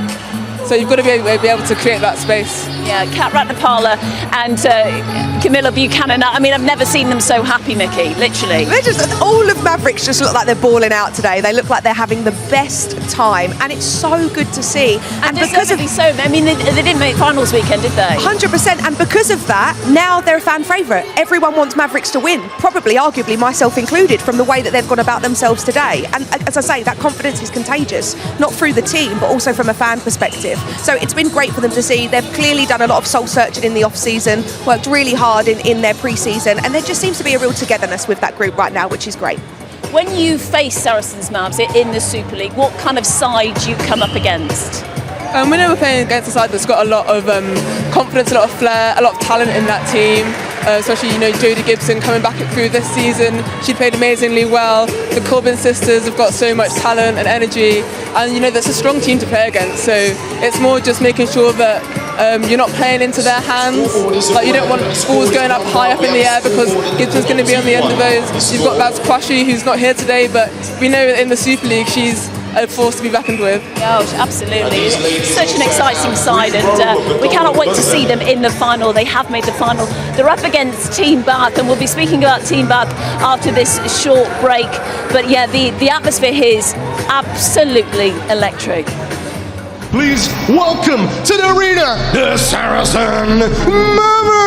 So you've got to be able to create that space.
Yeah, Kat Ratnapala and Camilla Buchanan. I mean, I've never seen them so happy, Mickey, literally.
They're just, all of Mavericks just look like they're balling out today. They look like they're having the best time, and it's so good to see.
And because of so, I mean, they didn't make finals weekend, did they?
100%, and because of that, now they're a fan favourite. Everyone wants Mavericks to win, probably, arguably, myself included, from the way that they've gone about themselves today. And as I say, that confidence is contagious, not through the team, but also from a fan perspective. So it's been great for them to see. They've clearly done a lot of soul searching in the off-season, worked really hard in their pre-season, and there just seems to be a real togetherness with that group right now, which is great.
When you face Saracens Mavs in the Super League, what kind of side do you come up against?
We know we're playing against a side that's got a lot of confidence, a lot of flair, a lot of talent in that team. Especially, you know, Jodie Gibson coming back through this season. She played amazingly well. The Corbin sisters have got so much talent and energy, and you know that's a strong team to play against. So it's more just making sure that you're not playing into their hands. Like, you don't want balls going up high up in the air because Gibson's going to be on the end of those. You've got Babs Quashie, who's not here today, but we know in the Super League she's a force to be reckoned with.
Oh, absolutely. It's such an exciting side, and we cannot wait to see them in the final. They have made the final. They're up against Team Bath, and we'll be speaking about Team Bath after this short break. But yeah, the atmosphere here is absolutely electric.
Please welcome to the arena, the Saracen Mavericks!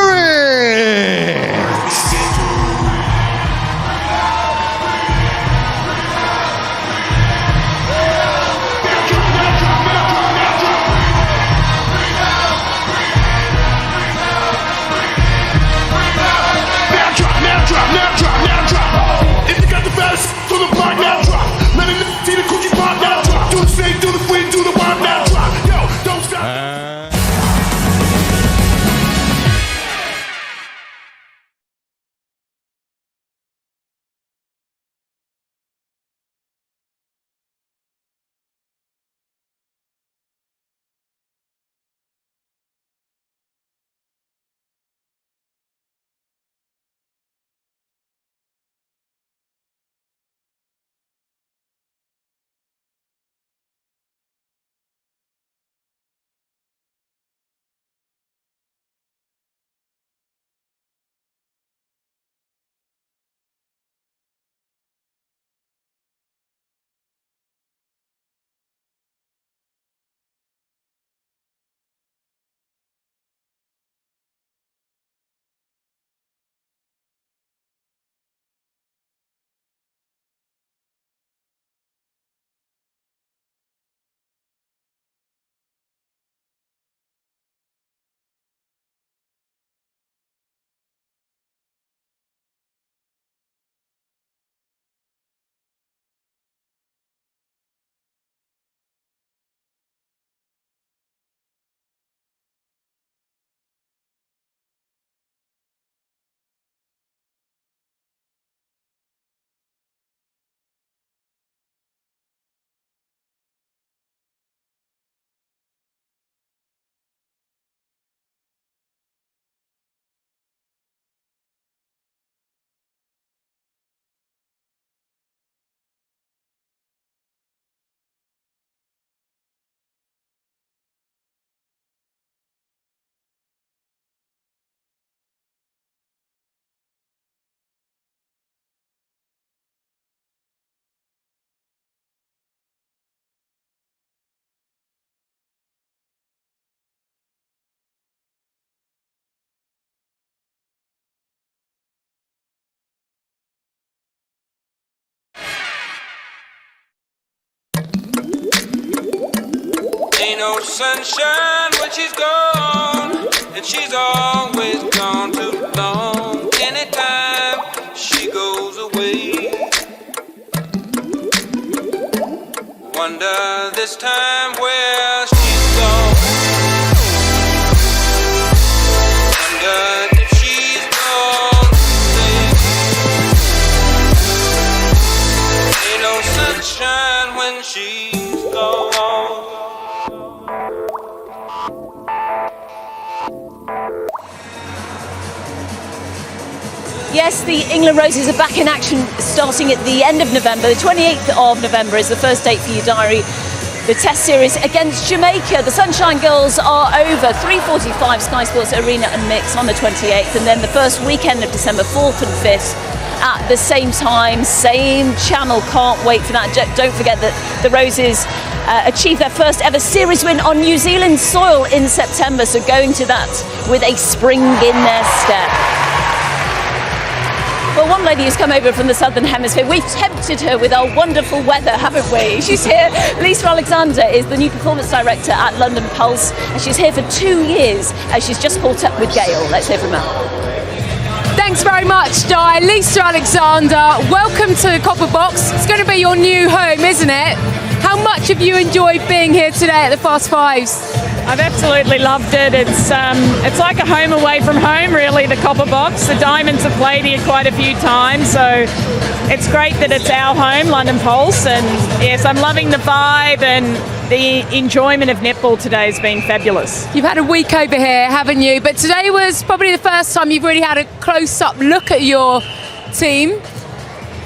Ain't no sunshine when she's gone, and she's always gone too long. Anytime she goes away, wonder this time where she's gone. Wonder if she's gone today. Ain't no sunshine when she's gone.
Yes, the England Roses are back in action starting at the end of November. The 28th of November is the first date for your diary the Test Series against Jamaica. The Sunshine Girls are over. 3:45 Sky Sports Arena and Mix on the 28th, and then the first weekend of December, 4th and 5th. At the same time, same channel. Can't wait for that. Don't forget that the Roses achieved their first ever series win on New Zealand soil in September, so going to that with a spring in their step. Well, one lady who's come over from the Southern Hemisphere, we've tempted her with our wonderful weather, haven't we? She's here. Lisa Alexander is the new performance director at London Pulse, and she's here for 2 years as she's just caught up with Gail. Let's hear from her.
Thanks very much, Di. Lisa Alexander, welcome to Copper Box. It's going to be your new home, isn't it? How much have you enjoyed being here today at the Fast Fives?
I've absolutely loved it. It's like a home away from home, really, the Copper Box. The Diamonds have played here quite a few times, so it's great that it's our home, London Pulse. And yes, I'm loving the vibe, and the enjoyment of netball today has been fabulous.
You've had a week over here, haven't you? But today was probably the first time you've really had a close-up look at your team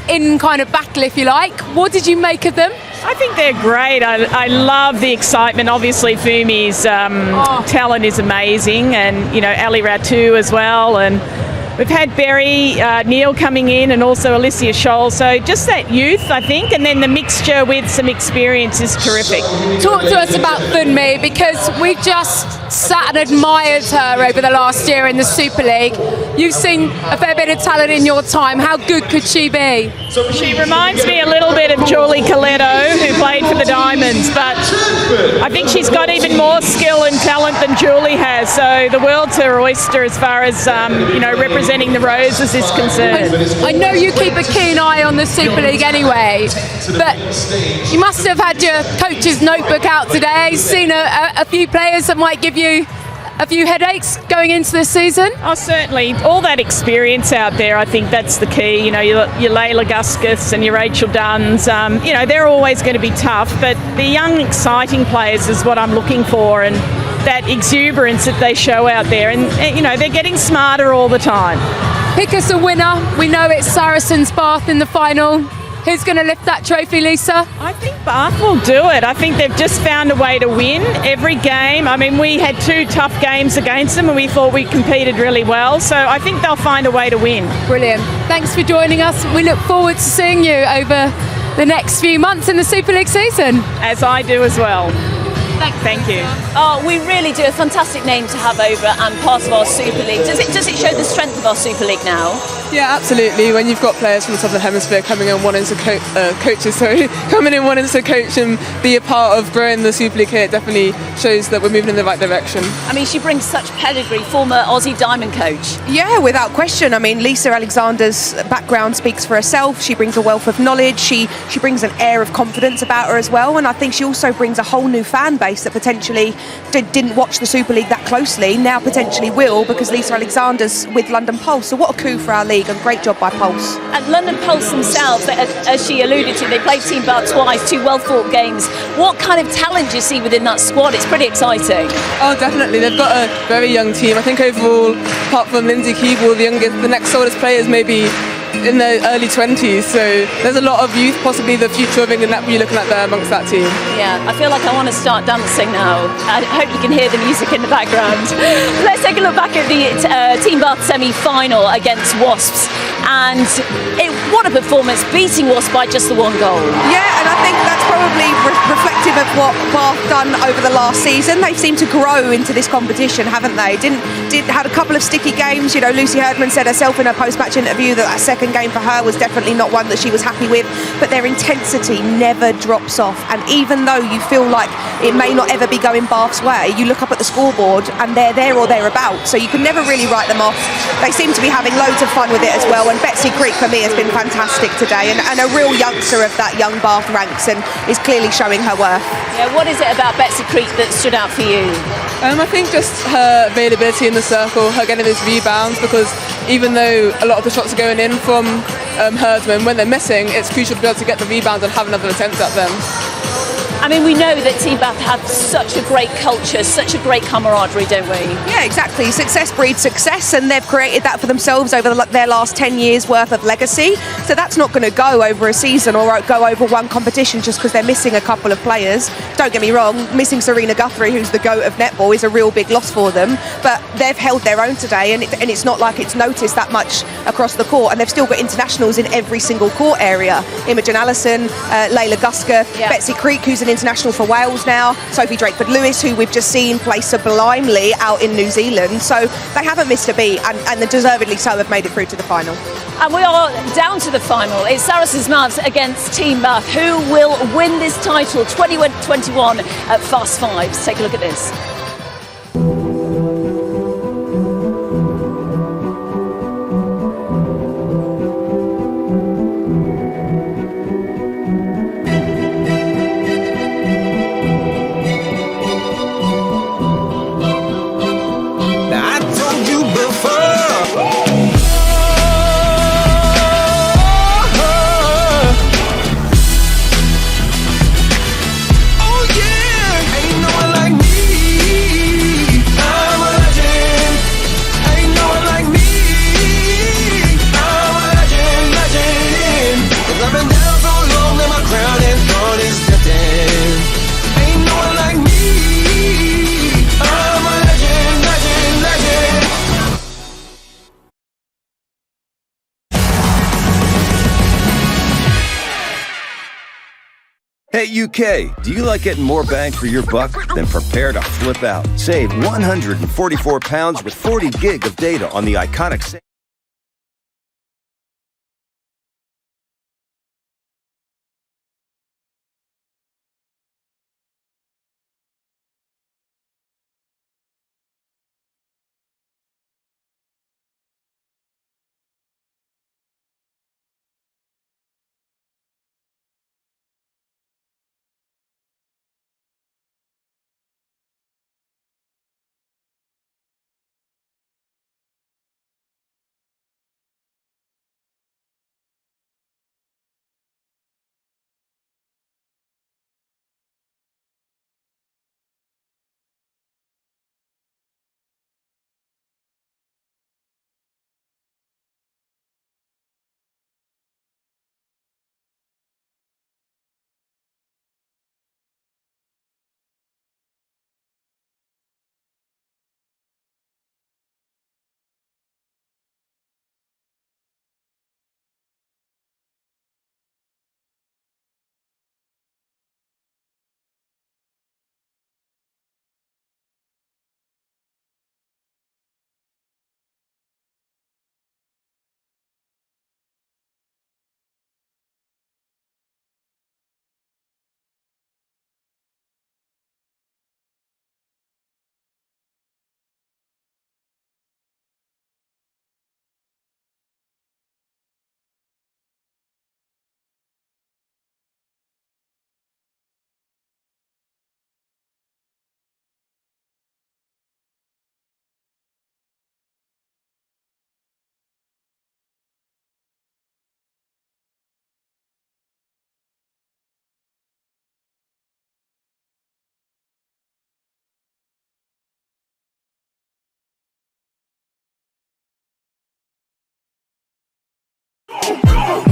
in kind of battle, if you like. What did you make of them?
I think they're great. I love the excitement. Obviously, Fumi's talent is amazing, and Ali Ratu as well. And we've had Berry Neal coming in, and also Alicia Scholl. So just that youth, I think, and then the mixture with some experience is terrific.
Talk to us about Funmi, because we've just sat and admired her over the last year in the Super League. You've seen a fair bit of talent in your time. How good could she be?
She reminds me a little bit of Julie Coletto, who played for the Diamonds, but I think she's got even more skill and talent than Julie has. So the world's her oyster as far as representing the Roses is concerned.
I know you keep a keen eye on the Super League anyway, but you must have had your coach's notebook out today, seen a few players that might give you a few headaches going into this season?
Oh, certainly. All that experience out there, I think that's the key. Your Layla Guskus and your Rachel Dunns, they're always going to be tough, but the young, exciting players is what I'm looking for, and that exuberance that they show out there. And they're getting smarter all the time.
Pick us a winner. We know it's Saracens Bath in the final. Who's going to lift that trophy, Lisa?
I think Bath will do it. I think they've just found a way to win every game. I mean, we had 2 tough games against them, and we thought we competed really well. So I think they'll find a way to win.
Brilliant. Thanks for joining us. We look forward to seeing you over the next few months in the Super League season.
As I do as well. Thank you.
Oh, we really do. A fantastic name to have over and part of our Super League. Does it show the strength of our Super League now?
Yeah, absolutely. When you've got players from the Southern Hemisphere coming in wanting to coming in wanting to coach and be a part of growing the Super League here, it definitely shows that we're moving in the right direction.
I mean, she brings such pedigree, former Aussie Diamond coach.
Yeah, without question. I mean, Lisa Alexander's background speaks for herself. She brings a wealth of knowledge. She brings an air of confidence about her as well, and I think she also brings a whole new fan base that potentially didn't watch the Super League that closely, now potentially will, because Lisa Alexander's with London Pulse. So what a coup for our league, and great job by Pulse.
And London Pulse themselves, as she alluded to, they played Team Bath twice, 2 well-fought games. What kind of talent do you see within that squad? It's pretty exciting.
Oh, definitely. They've got a very young team. I think overall, apart from Lindsay Keeble, the next oldest players maybe in their early 20s, so there's a lot of youth, possibly the future of England that we're looking at there amongst that team.
Yeah, I feel like I want to start dancing now. I hope you can hear the music in the background. Let's take a look back at the Team Bath semi-final against Wasps, and what a performance, beating Wasps by just the 1 goal.
Yeah, and I think that's probably reflective of what Bath done over the last season. They've seemed to grow into this competition, haven't they? Had a couple of sticky games. Lucy Herdman said herself in her post-match interview that second game for her was definitely not one that she was happy with, but their intensity never drops off, and even though you feel like it may not ever be going Bath's way, you look up at the scoreboard and they're there or thereabouts, so you can never really write them off. They seem to be having loads of fun with it as well, and Betsy Creek for me has been fantastic today, and a real youngster of that young Bath ranks, and is clearly showing her worth.
Yeah, what is it about Betsy Creek that stood out for you?
I think just her availability in the circle, her getting those rebounds, because even though a lot of the shots are going in from Herdman, when they're missing, it's crucial to be able to get the rebounds and have another attempt at them.
I mean, we know that Team Bath have such a great culture, such a great camaraderie, don't we?
Yeah, exactly. Success breeds success, and they've created that for themselves over their last 10 years worth of legacy. So that's not going to go over a season or go over one competition just because they're missing a couple of players. Don't get me wrong, missing Serena Guthrie, who's the GOAT of netball, is a real big loss for them. But they've held their own today, and it's not like it's noticed that much across the court. And they've still got internationals in every single court area. Imogen Allison, Layla Gusker, Betsy Creek, who's an international for Wales now, Sophie Drakeford-Lewis, who we've just seen play sublimely out in New Zealand. So they haven't missed a beat, and deservedly so have made it through to the final.
And we are down to the final. It's Saracens Mavs against Team Bath. Who will win this title 2021 at Fast 5? Let's take a look at this.
Hey UK, do you like getting more bang for your buck? Then prepare to flip out. Save £144 with 40 gig of data on the iconic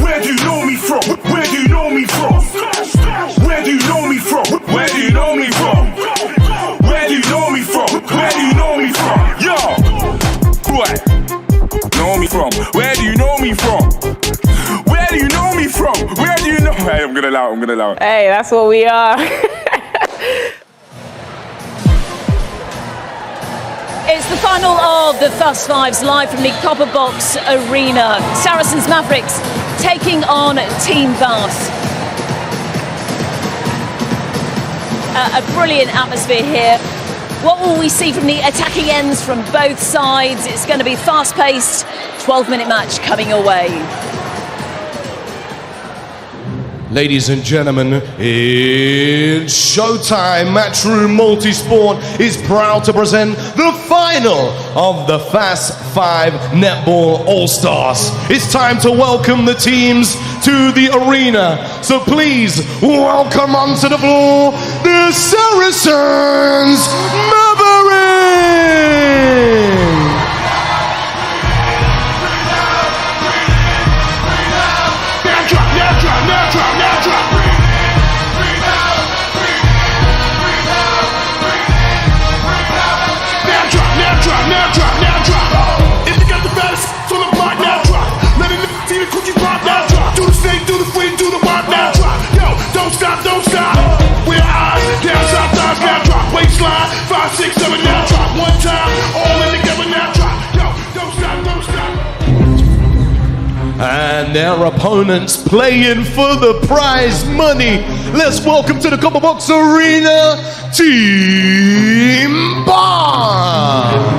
Where do you know me from? Where do you know me from? Where do you know me from? Where do you know me from? Where do you know me from? Where do you know me from? Yo! What? Know me from? Where do you know me from? Where do you know me from? Where do you know? Hey, I'm gonna allow it.
Hey, that's what we are.
It's the final of the Fast 5s live from the Copper Box Arena. Saracens Mavericks taking on Team Bath. A brilliant atmosphere here. What will we see from the attacking ends from both sides? It's going to be fast-paced, 12-minute match coming your way.
Ladies and gentlemen, it's showtime. Matchroom Multisport is proud to present the final of the Fast5 Netball All-Stars. It's time to welcome the teams to the arena. So please welcome onto the floor the Sirens Mavericks.
Don't stop. We're eyes down, south, thighs, now drop. Waistline, 5, 6, 7, now drop. One time, all in together, now drop. Yo, don't stop.
And their opponents playing for the prize money. Let's welcome to the Copper Box Arena, Team Bar.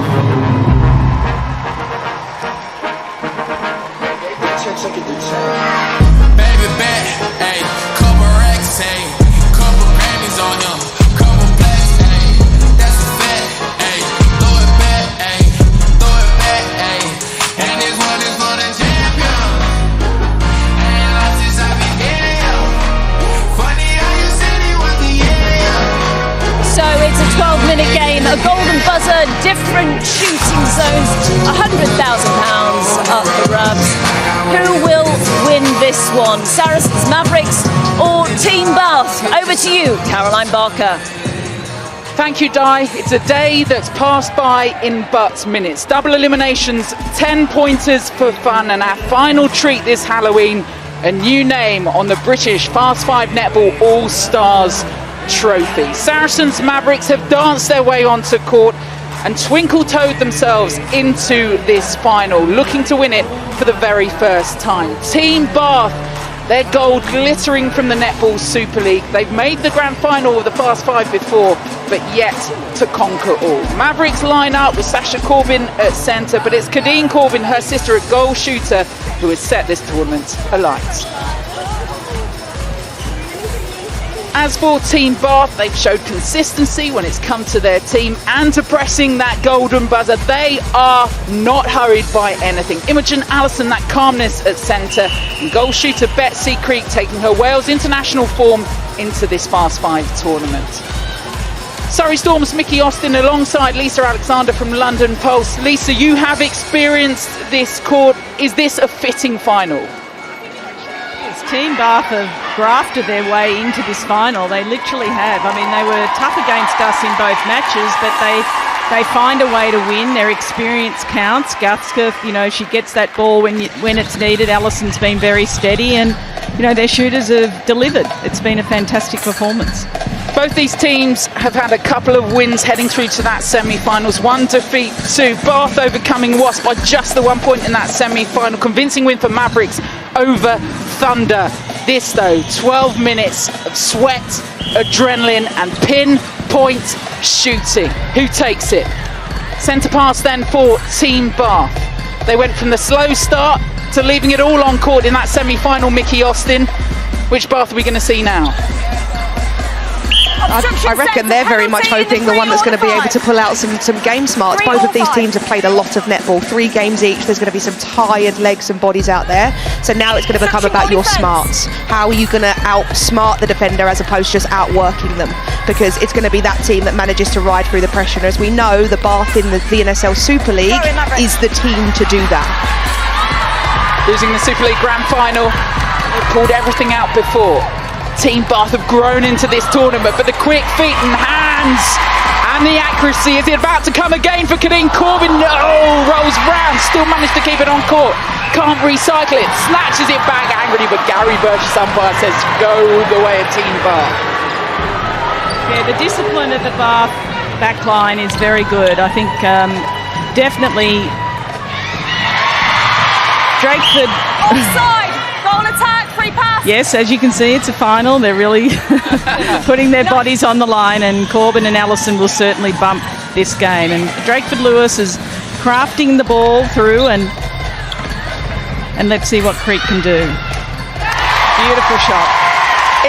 Baby bet, ayy, couple racks, ayy, couple Grammys on him, couple plaques, ayy, that's a fact, ayy, throw it back, ayy, and this one is for the champion. Ain't lost since I began, funny how you said he was the
So it's a 12-minute game, a golden buzzer, different shooting zones, £100,000 up the rubs. Who will win this one? Saracens, Mavericks, or Team Bath? Over to you, Caroline Barker.
Thank you, Di. It's a day that's passed by in but minutes. Double eliminations, 10-pointers for fun, and our final treat this Halloween, a new name on the British Fast5 Netball All-Stars trophy. Saracens Mavericks have danced their way onto court and twinkle-toed themselves into this final, looking to win it for the very first time. Team Bath, their gold glittering from the Netball Super League. They've made the grand final of the Fast 5 before, but yet to conquer all. Mavericks line up with Sasha Corbin at centre, but it's Kadeen Corbin, her sister, a goal shooter, who has set this tournament alight. As for Team Bath, they've showed consistency when it's come to their team and to pressing that golden buzzer. They are not hurried by anything. Imogen Allison, that calmness at centre, and goal shooter Betsy Creek taking her Wales international form into this Fast 5 tournament. Surrey Storm's Mickey Austin alongside Lisa Alexander from London Pulse. Lisa, you have experienced this court. Is this a fitting final?
Team Bath have grafted their way into this final. They literally have. I mean, they were tough against us in both matches, but they find a way to win. Their experience counts. Guska, she gets that ball when it's needed. Allison's been very steady, and their shooters have delivered. It's been a fantastic performance.
Both these teams have had a couple of wins heading through to that semi-finals. One defeat to Bath overcoming Wasps by just the 1 point in that semi-final. Convincing win for Mavericks over Thunder. This though, 12 minutes of sweat, adrenaline and pinpoint shooting. Who takes it? Centre pass then for Team Bath. They went from the slow start to leaving it all on court in that semi-final. Mickey Austin. Which Bath are we going to see now?
I reckon they're very much hoping the one that's going to be able to pull out some game smarts. Both of these teams have played a lot of netball, 3 games each. There's going to be some tired legs and bodies out there. So now it's going to become about your smarts. How are you going to outsmart the defender as opposed to just outworking them? Because it's going to be that team that manages to ride through the pressure. And as we know, the Bath in the VNSL Super League is the team to do that.
Losing the Super League Grand Final, they pulled everything out before. Team Bath have grown into this tournament, but the quick feet and hands and the accuracy. Is it about to come again for Kadeen Corbin? No, rolls round, still managed to keep it on court. Can't recycle it, snatches it back angrily, but Gary Burgess umpire says go the way of Team Bath.
Yeah, the discipline of the Bath backline is very good. I think definitely Drakeford.
Offside! Goal attack, free pass!
Yes, as you can see, it's a final. They're really putting their bodies on the line, and Corbin and Allison will certainly bump this game. And Drakeford Lewis is crafting the ball through, and let's see what Creek can do.
Beautiful shot.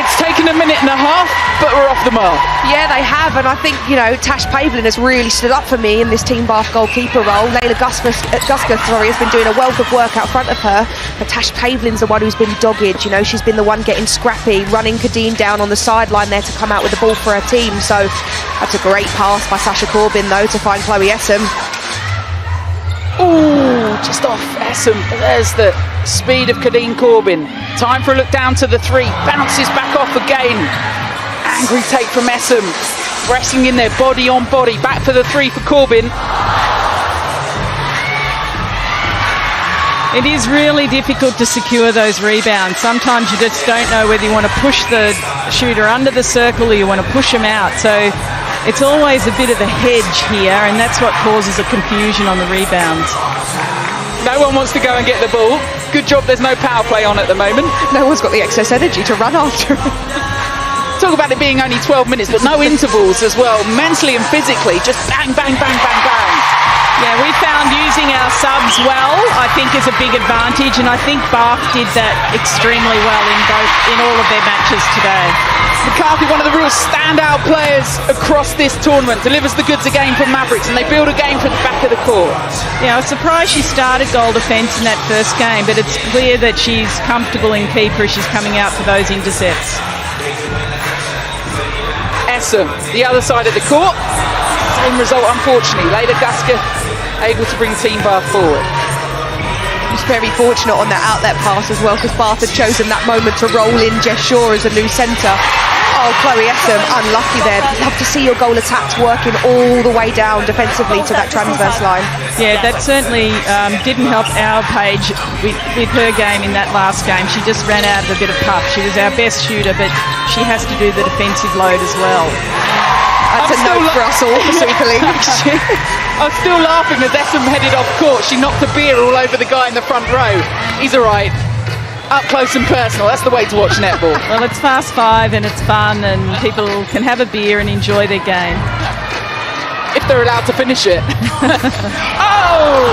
It's taken a minute and a half, but we're off the mark.
Yeah, they have, and I think, Tash Pavlin has really stood up for me in this Team Bath goalkeeper role. Layla Guska, has been doing a wealth of work out front of her, but Tash Pavlin's the one who's been dogged. She's been the one getting scrappy, running Kadeen down on the sideline there to come out with the ball for her team. So that's a great pass by Sasha Corbin, though, to find Chloe Essam.
Ooh, just off Essam. There's the speed of Kadeen Corbin. Time for a look down to the 3. Bounces back off again. Angry take from Essam. Pressing in there, body on body. Back for the 3 for Corbin.
It is really difficult to secure those rebounds. Sometimes you just don't know whether you want to push the shooter under the circle or you want to push him out. So it's always a bit of a hedge here, and that's what causes a confusion on the rebounds.
No one wants to go and get the ball. Good job there's no power play on at the moment.
No one's got the excess energy to run after it.
Talk about it being only 12 minutes, but no intervals as well. Mentally and physically, just bang, bang, bang, bang, bang.
Yeah, we found using our subs well, I think, is a big advantage, and I think Bath did that extremely well in all of their matches today.
McCarthy, one of the real standout players across this tournament, delivers the goods again for Mavericks, and they build a game from the back of the court.
Yeah, I was surprised she started goal defence in that first game, but it's clear that she's comfortable in keeper as she's coming out for those intercepts.
Essam, the other side of the court. Same result, unfortunately. Layla Guska able to bring Team Bath forward.
Just very fortunate on that outlet pass as well, because Bath had chosen that moment to roll in Jess Shaw as a new centre. Oh, Chloe Essam, unlucky there. Love to see your goal attacks working all the way down defensively to that transverse line.
Yeah, that certainly didn't help our Paige with her game in that last game. She just ran out of a bit of puff. She was our best shooter, but she has to do the defensive load as well.
That's a note for us all for Super League.
I'm still laughing as Essam headed off court. She knocked a beer all over the guy in the front row. He's all right. Up close and personal. That's the way to watch netball.
Well, it's Fast 5 and it's fun, and people can have a beer and enjoy their game.
If they're allowed to finish it. Oh!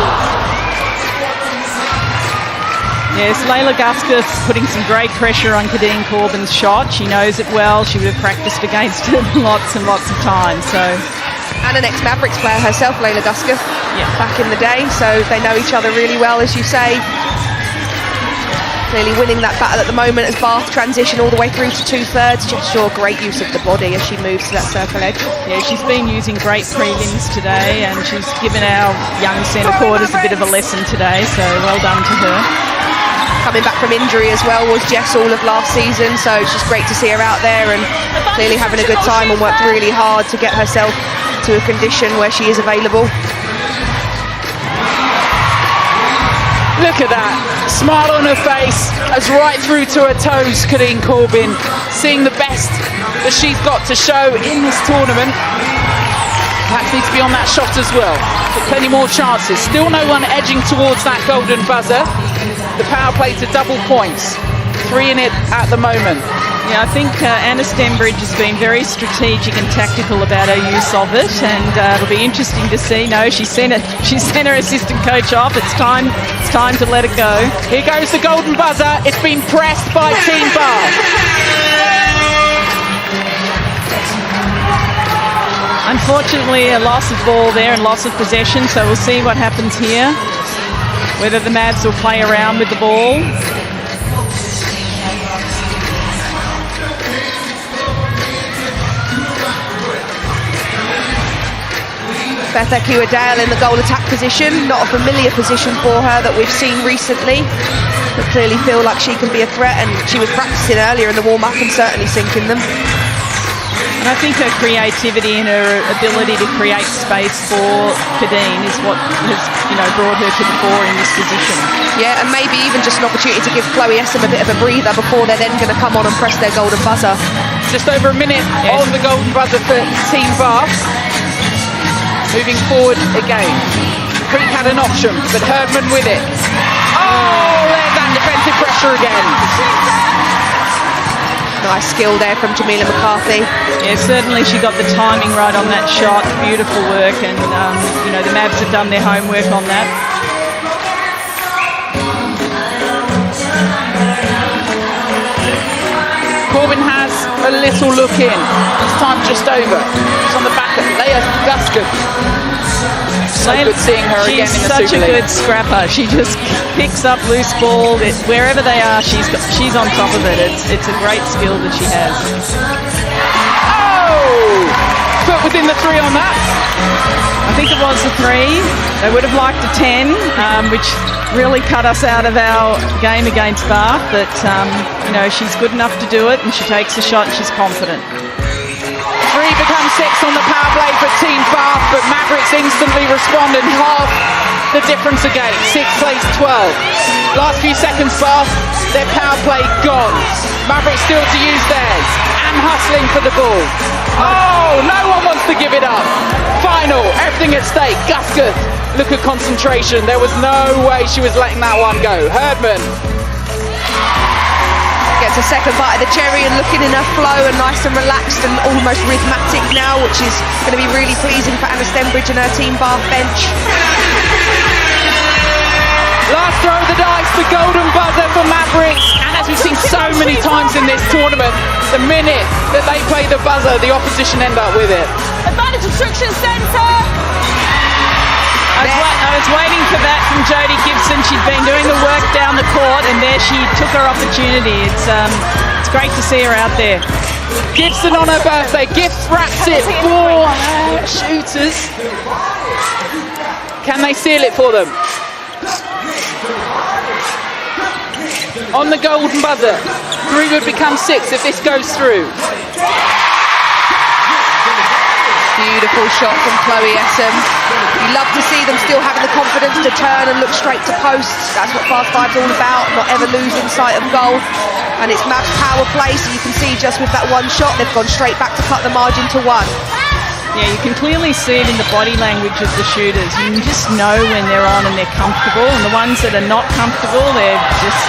Yes, Layla Guska putting some great pressure on Kadeen Corbin's shot. She knows it well. She would have practiced against it lots and lots of times. So,
and an ex-Mavericks player herself, Layla Guska, back in the day. So they know each other really well, as you say. Clearly winning that battle at the moment as Bath transition all the way through to 2/3. Just Shaw, great use of the body as she moves to that circle edge.
Yeah, she's been using great prelims today, and she's given our young centre quarters a bit of a lesson today. So well done to her.
Coming back from injury as well was Jess all of last season, so it's just great to see her out there and clearly having a good time, and worked really hard to get herself to a condition where she is available.
Look at that, smile on her face, as right through to her toes, Kadeen Corbin, seeing the best that she's got to show in this tournament. Perhaps needs to be on that shot as well. But plenty more chances. Still no one edging towards that golden buzzer. The power play to double points. 3 in it at the moment.
Yeah, I think Anna Stembridge has been very strategic and tactical about her use of it, and it'll be interesting to see. No, she sent her assistant coach off. It's time to let it go.
Here goes the golden buzzer. It's been pressed by Team Bath.
Unfortunately, a loss of ball there and loss of possession, so we'll see what happens here. Whether the Mavs will play around with the ball.
Beth Ekiwa-Dale in the goal attack position, not a familiar position for her that we've seen recently, but clearly feel like she can be a threat, and she was practicing earlier in the warm-up and certainly sinking them.
And I think her creativity and her ability to create space for Kadeen is what has, brought her to the fore in this position.
Yeah, and maybe even just an opportunity to give Chloe Essam a bit of a breather before they're then going to come on and press their golden buzzer.
Just over a minute on the golden buzzer for Team Bath. Moving forward again. Creek had an option, but Herdman with it. Oh, there's that defensive pressure again.
Nice skill there from Jamila McCarthy.
Yeah, certainly she got the timing right on that shot. Beautiful work, and the Mavs have done their homework on that.
Corbin has a little look in. This time just over. It's on the back of Leia Guskett. So good seeing her again in the Super League.
She's such a good scrapper. She just picks up loose ball. Wherever they are, she's on top of it. It's a great skill that she has.
Oh! Foot within the 3 on that.
I think it was a 3. They would have liked a 10, which really cut us out of our game against Bath. But, she's good enough to do it, and she takes a shot and she's confident.
3 becomes 6 on the power play for Team Bath, but Mavericks instantly respond and half the difference again. 6 plays 12. Last few seconds, Bath, their power play gone. Mavericks still to use theirs and hustling for the ball. Oh, no one wants to give it up. Final, everything at stake. Guskett, look at concentration. There was no way she was letting that one go. Herdman.
Gets a second bite of the cherry and looking in her flow and nice and relaxed and almost rhythmatic now, which is going to be really pleasing for Anna Stenbridge and her Team Bath bench.
Last throw of the dice, the golden buzzer for Mavericks. And as we've seen so many times in this tournament, the minute that they play the buzzer, the opposition end up with it.
Advantage obstruction centre.
I was waiting for that from Jodie Gibson. She'd been doing the work down the court, and there she took her opportunity. It's great to see her out there.
Gibson on her birthday, gift wraps it for her shooters. Can they seal it for them? On the golden buzzer, 3 would become 6 if this goes through.
Beautiful shot from Chloe Essam. You love to see them still having the confidence to turn and look straight to posts. That's what Fast 5's all about, not ever losing sight of goal. And it's Mavs power play, so you can see just with that one shot, they've gone straight back to cut the margin to 1.
Yeah, you can clearly see it in the body language of the shooters. You can just know when they're on and they're comfortable, and the ones that are not comfortable, they're just,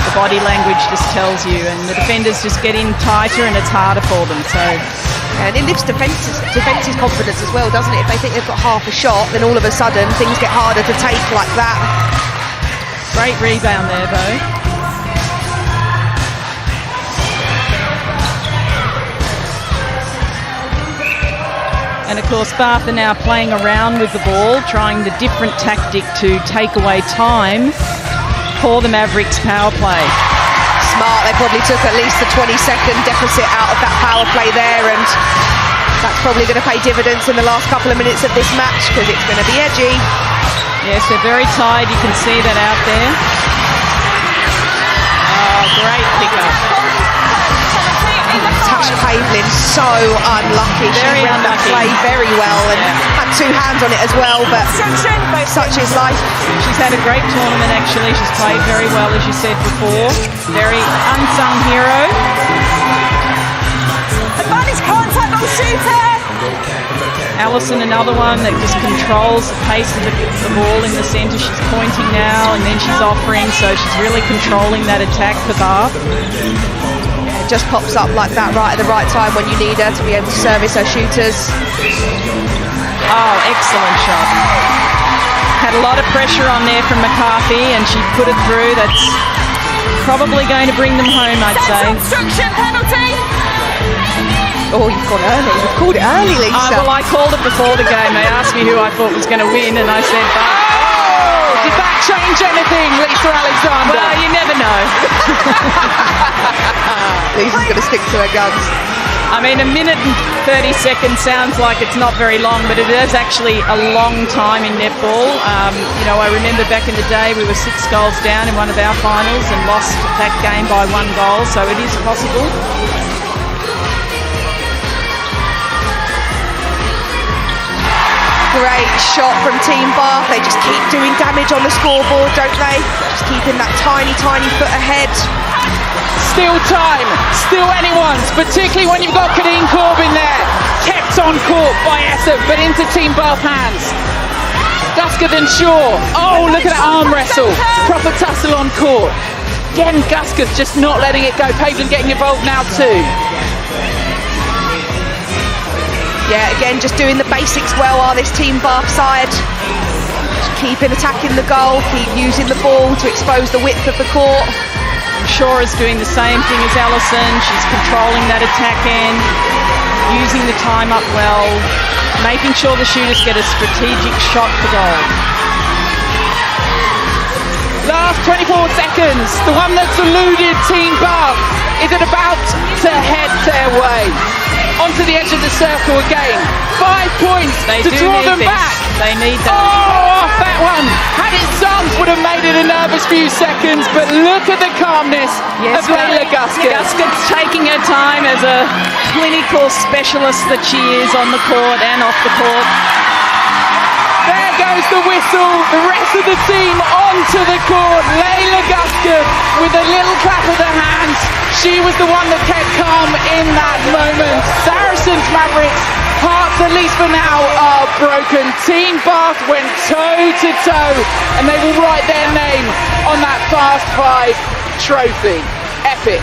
the body language just tells you, and the defenders just get in tighter and it's harder for them. So.
And it lifts defence's confidence as well, doesn't it? If they think they've got half a shot, then all of a sudden things get harder to take like that.
Great rebound there, Bo. And of course, Bath are now playing around with the ball, trying the different tactic to take away time for the Mavericks power play.
Smart, they probably took at least a 20-second deficit out of that power play there, and that's probably going to pay dividends in the last couple of minutes of this match because it's going to be edgy.
Yes, they're very tired, you can see that out there. Oh, great pickup.
Tash Pavlin, so unlucky. She ran that play very well and had 2 hands on it as well, but such is life.
She's had a great tournament actually. She's played very well, as you said before. Very unsung hero.
Advantage contact on shooter.
Allison, another one that just controls the pace of the ball in the centre. She's pointing now and then she's offering, so she's really controlling that attack for Bath.
Just pops up like that right at the right time when you need her to be able to service her shooters.
Oh, excellent shot. Had a lot of pressure on there from McCarthy and she put it through. That's probably going to bring them home, I'd say.
Obstruction penalty.
Oh, you've gone early. You've called it early, Lisa.
Well, I called it before the game. They asked me who I thought was going to win and I said Bath.
Did that change anything, Lisa Alexander?
Well, you never know.
Lisa's going to stick to her guns.
I mean, a minute and 30 seconds sounds like it's not very long, but it is actually a long time in netball. I remember back in the day we were 6 goals down in one of our finals and lost that game by 1 goal, so it is possible.
Great shot from Team Bath. They just keep doing damage on the scoreboard, don't they? Just keeping that tiny, tiny foot ahead.
Still time, still anyone's, particularly when you've got Kadeen Corbin there. Kept on court by Essam, but into Team Bath hands. Guskett and Shaw. Oh, look at that arm wrestle. Proper tussle on court. Again, Guskett just not letting it go. Pavlin getting involved now too.
Yeah, again, just doing the basics well are this Team Bath side. Just keeping attacking the goal, keep using the ball to expose the width of the court.
Shora's doing the same thing as Ellison. She's controlling that attack end, using the time up well, making sure the shooters get a strategic shot for goal.
Last 24 seconds, the one that's eluded Team Bath. Is it about to head their way? Onto the edge of the circle again. 5 points to draw them back.
They need that.
Oh, off that one. Had it sunk, would have made it a nervous few seconds, but look at the calmness of Layla Guskett.
Guskett's taking her time as a clinical specialist that she is on the court and off the court.
There goes the whistle. The rest of the team onto the court. Layla Guskett with a little clap of the hands. She was the one that kept calm in that moment. Saracens Mavericks, hearts at least for now are broken. Team Bath went toe to toe and they will write their name on that Fast 5 trophy. Epic.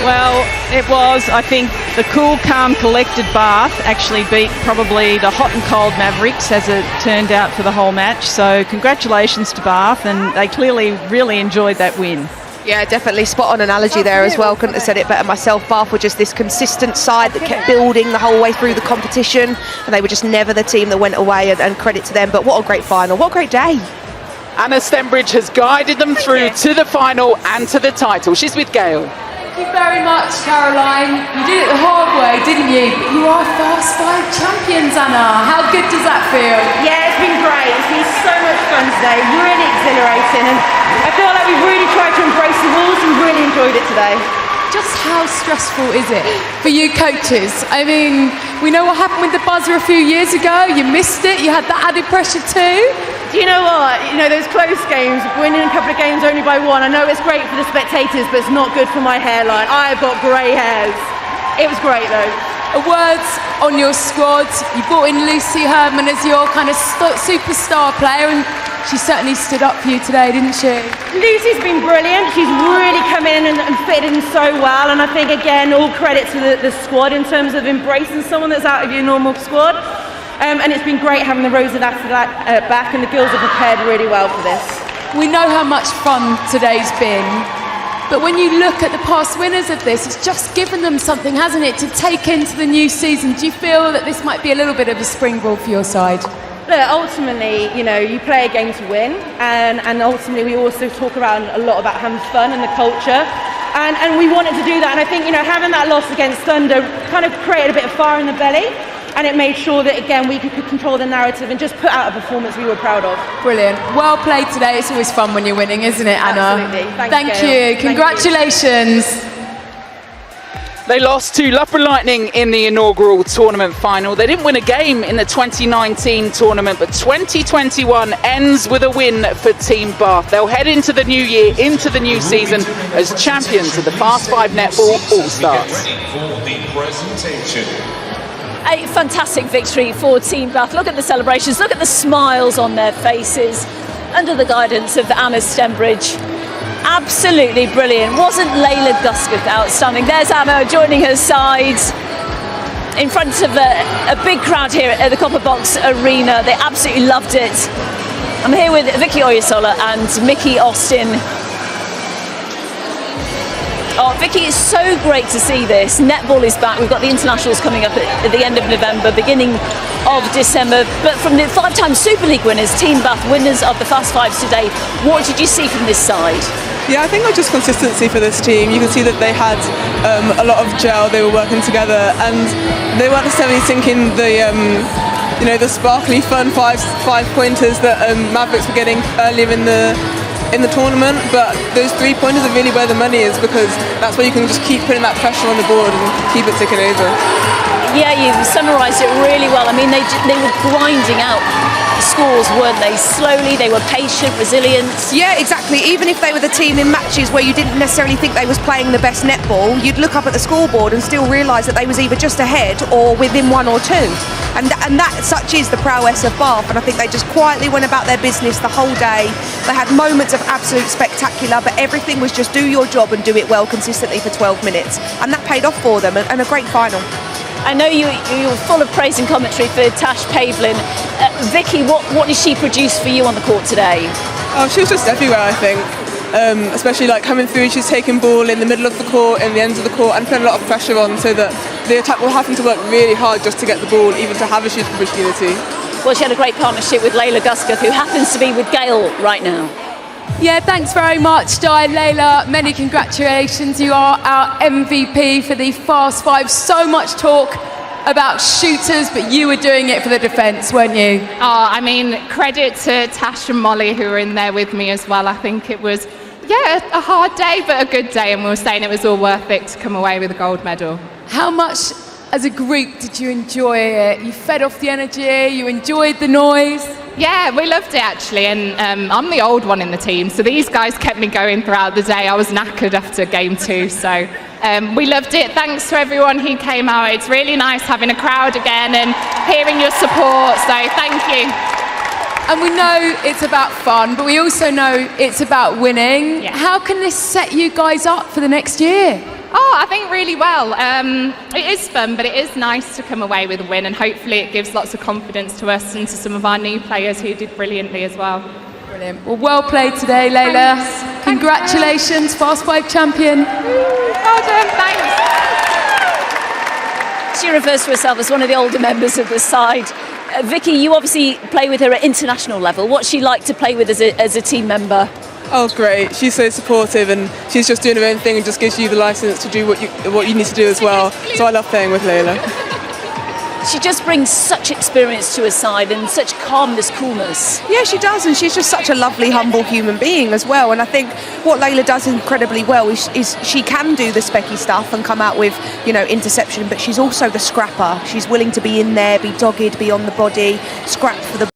Well, it was. I think the cool, calm, collected Bath actually beat probably the hot and cold Mavericks as it turned out for the whole match. So congratulations to Bath, and they clearly really enjoyed that win.
Yeah, definitely spot on analogy there as well. Couldn't have said it better myself. Bath were just this consistent side that kept building the whole way through the competition, and they were just never the team that went away, and credit to them. But what a great final, what a great day.
Anna Stenbridge has guided them through to the final and to the title. She's with Gail.
Thank you very much, Caroline. You did it the hard way, didn't you? But you are Fast 5 champions, Anna. How good does that feel?
Yeah, it's been great. It's been so much fun today. Really exhilarating. And I feel like we've really tried to embrace the rules and really enjoyed it today.
Just how stressful is it for you coaches? I mean, we know what happened with the buzzer a few years ago. You missed it. You had that added pressure too.
Do you know what? You know, those close games, winning a couple of games only by 1, I know it's great for the spectators, but it's not good for my hairline. I've got grey hairs. It was great though.
Words on your squad. You brought in Lucy Herman as your kind of superstar player, and she certainly stood up for you today, didn't she?
Lucy's been brilliant. She's really come in and fitted in so well, and I think again all credit to the squad in terms of embracing someone that's out of your normal squad. And it's been great having the Rosa back, and the girls have prepared really well for this.
We know how much fun today's been, but when you look at the past winners of this, it's just given them something, hasn't it, to take into the new season. Do you feel that this might be a little bit of a springboard for your side?
Look, ultimately, you know, you play a game to win, and ultimately we also talk around a lot about having fun and the culture, and we wanted to do that. And I think, you know, having that loss against Thunder kind of created a bit of fire in the belly, and it made sure that, again, we could control the narrative and just put out a performance we were proud of.
Brilliant. Well played today. It's always fun when you're winning, isn't it, Anna?
Absolutely.
Thank you. Congratulations.
They lost to Loughborough Lightning in the inaugural tournament final. They didn't win a game in the 2019 tournament, but 2021 ends with a win for Team Bath. They'll head into the new year, into the new season as champions of the Fast 5 Netball All-Stars.
A fantastic victory for Team Bath. Look at the celebrations, look at the smiles on their faces under the guidance of Anna Stenbridge. Absolutely brilliant. Wasn't Layla Guskett outstanding? There's Anna joining her side in front of a big crowd here at the Copper Box Arena. They absolutely loved it. I'm here with Vicky Oyasola and Mickey Austin. Oh, Vicky, it's so great to see this. Netball is back. We've got the internationals coming up at the end of November, beginning of December. But from the 5-time Super League winners, Team Bath, winners of the Fast Fives today, what did you see from this side?
Yeah, I think it was just consistency for this team. You can see that they had a lot of gel. They were working together, and they weren't necessarily sinking the sparkly, fun five pointers that Mavericks were getting earlier in the tournament, but those 3-pointers are really where the money is, because that's where you can just keep putting that pressure on the board and keep it ticking over.
Yeah, you've summarised it really well. I mean, they were grinding out scores, weren't they? Slowly, they were patient, resilient.
Yeah, exactly. Even if they were the team in matches where you didn't necessarily think they was playing the best netball, you'd look up at the scoreboard and still realise that they was either just ahead or within 1 or 2. And that such is the prowess of Bath, and I think they just quietly went about their business the whole day. They had moments of absolute spectacular, but everything was just do your job and do it well consistently for 12 minutes. And that paid off for them, and a great final.
I know you were full of praise and commentary for Tash Pavlin. Vicky, what did she produce for you on the court today?
Oh, she was just everywhere, I think. especially like coming through. She's taking ball in the middle of the court, in the ends of the court, and putting a lot of pressure on, so that the attack will having to work really hard just to get the ball, even to have a shooting opportunity.
Well, she had a great partnership with Layla Gusketh, who happens to be with Gail right now.
Yeah, thanks very much, Di. Layla, many congratulations. You are our MVP for the Fast 5. So much talk about shooters, but you were doing it for the defence, weren't you?
Oh, I mean, credit to Tash and Molly, who were in there with me as well. I think it was, a hard day, but a good day, and we were saying it was all worth it to come away with a gold medal.
How much, as a group, did you enjoy it? You fed off the energy, you enjoyed the noise?
Yeah, we loved it actually, and I'm the old one in the team, so these guys kept me going throughout the day. I was knackered after game 2, so we loved it. Thanks to everyone who came out. It's really nice having a crowd again and hearing your support, so thank you.
And we know it's about fun, but we also know it's about winning.
Yeah.
How can this set you guys up for the next year?
Oh, I think really well. It is fun, but it is nice to come away with a win, and hopefully it gives lots of confidence to us and to some of our new players who did brilliantly as well.
Brilliant. Well, well played today, Layla. Thanks. Congratulations, Fast 5 champion.
Well done, thanks.
She refers to herself as one of the older members of the side. Vicky, you obviously play with her at international level. What's she like to play with as a team member?
Oh, great. She's so supportive, and she's just doing her own thing and just gives you the license to do what you need to do as well. So I love playing with Layla.
She just brings such experience to her side and such calmness, coolness.
Yeah, she does, and she's just such a lovely, humble human being as well. And I think what Layla does incredibly well is she can do the specky stuff and come out with, interception, but she's also the scrapper. She's willing to be in there, be dogged, be on the body, scrap for the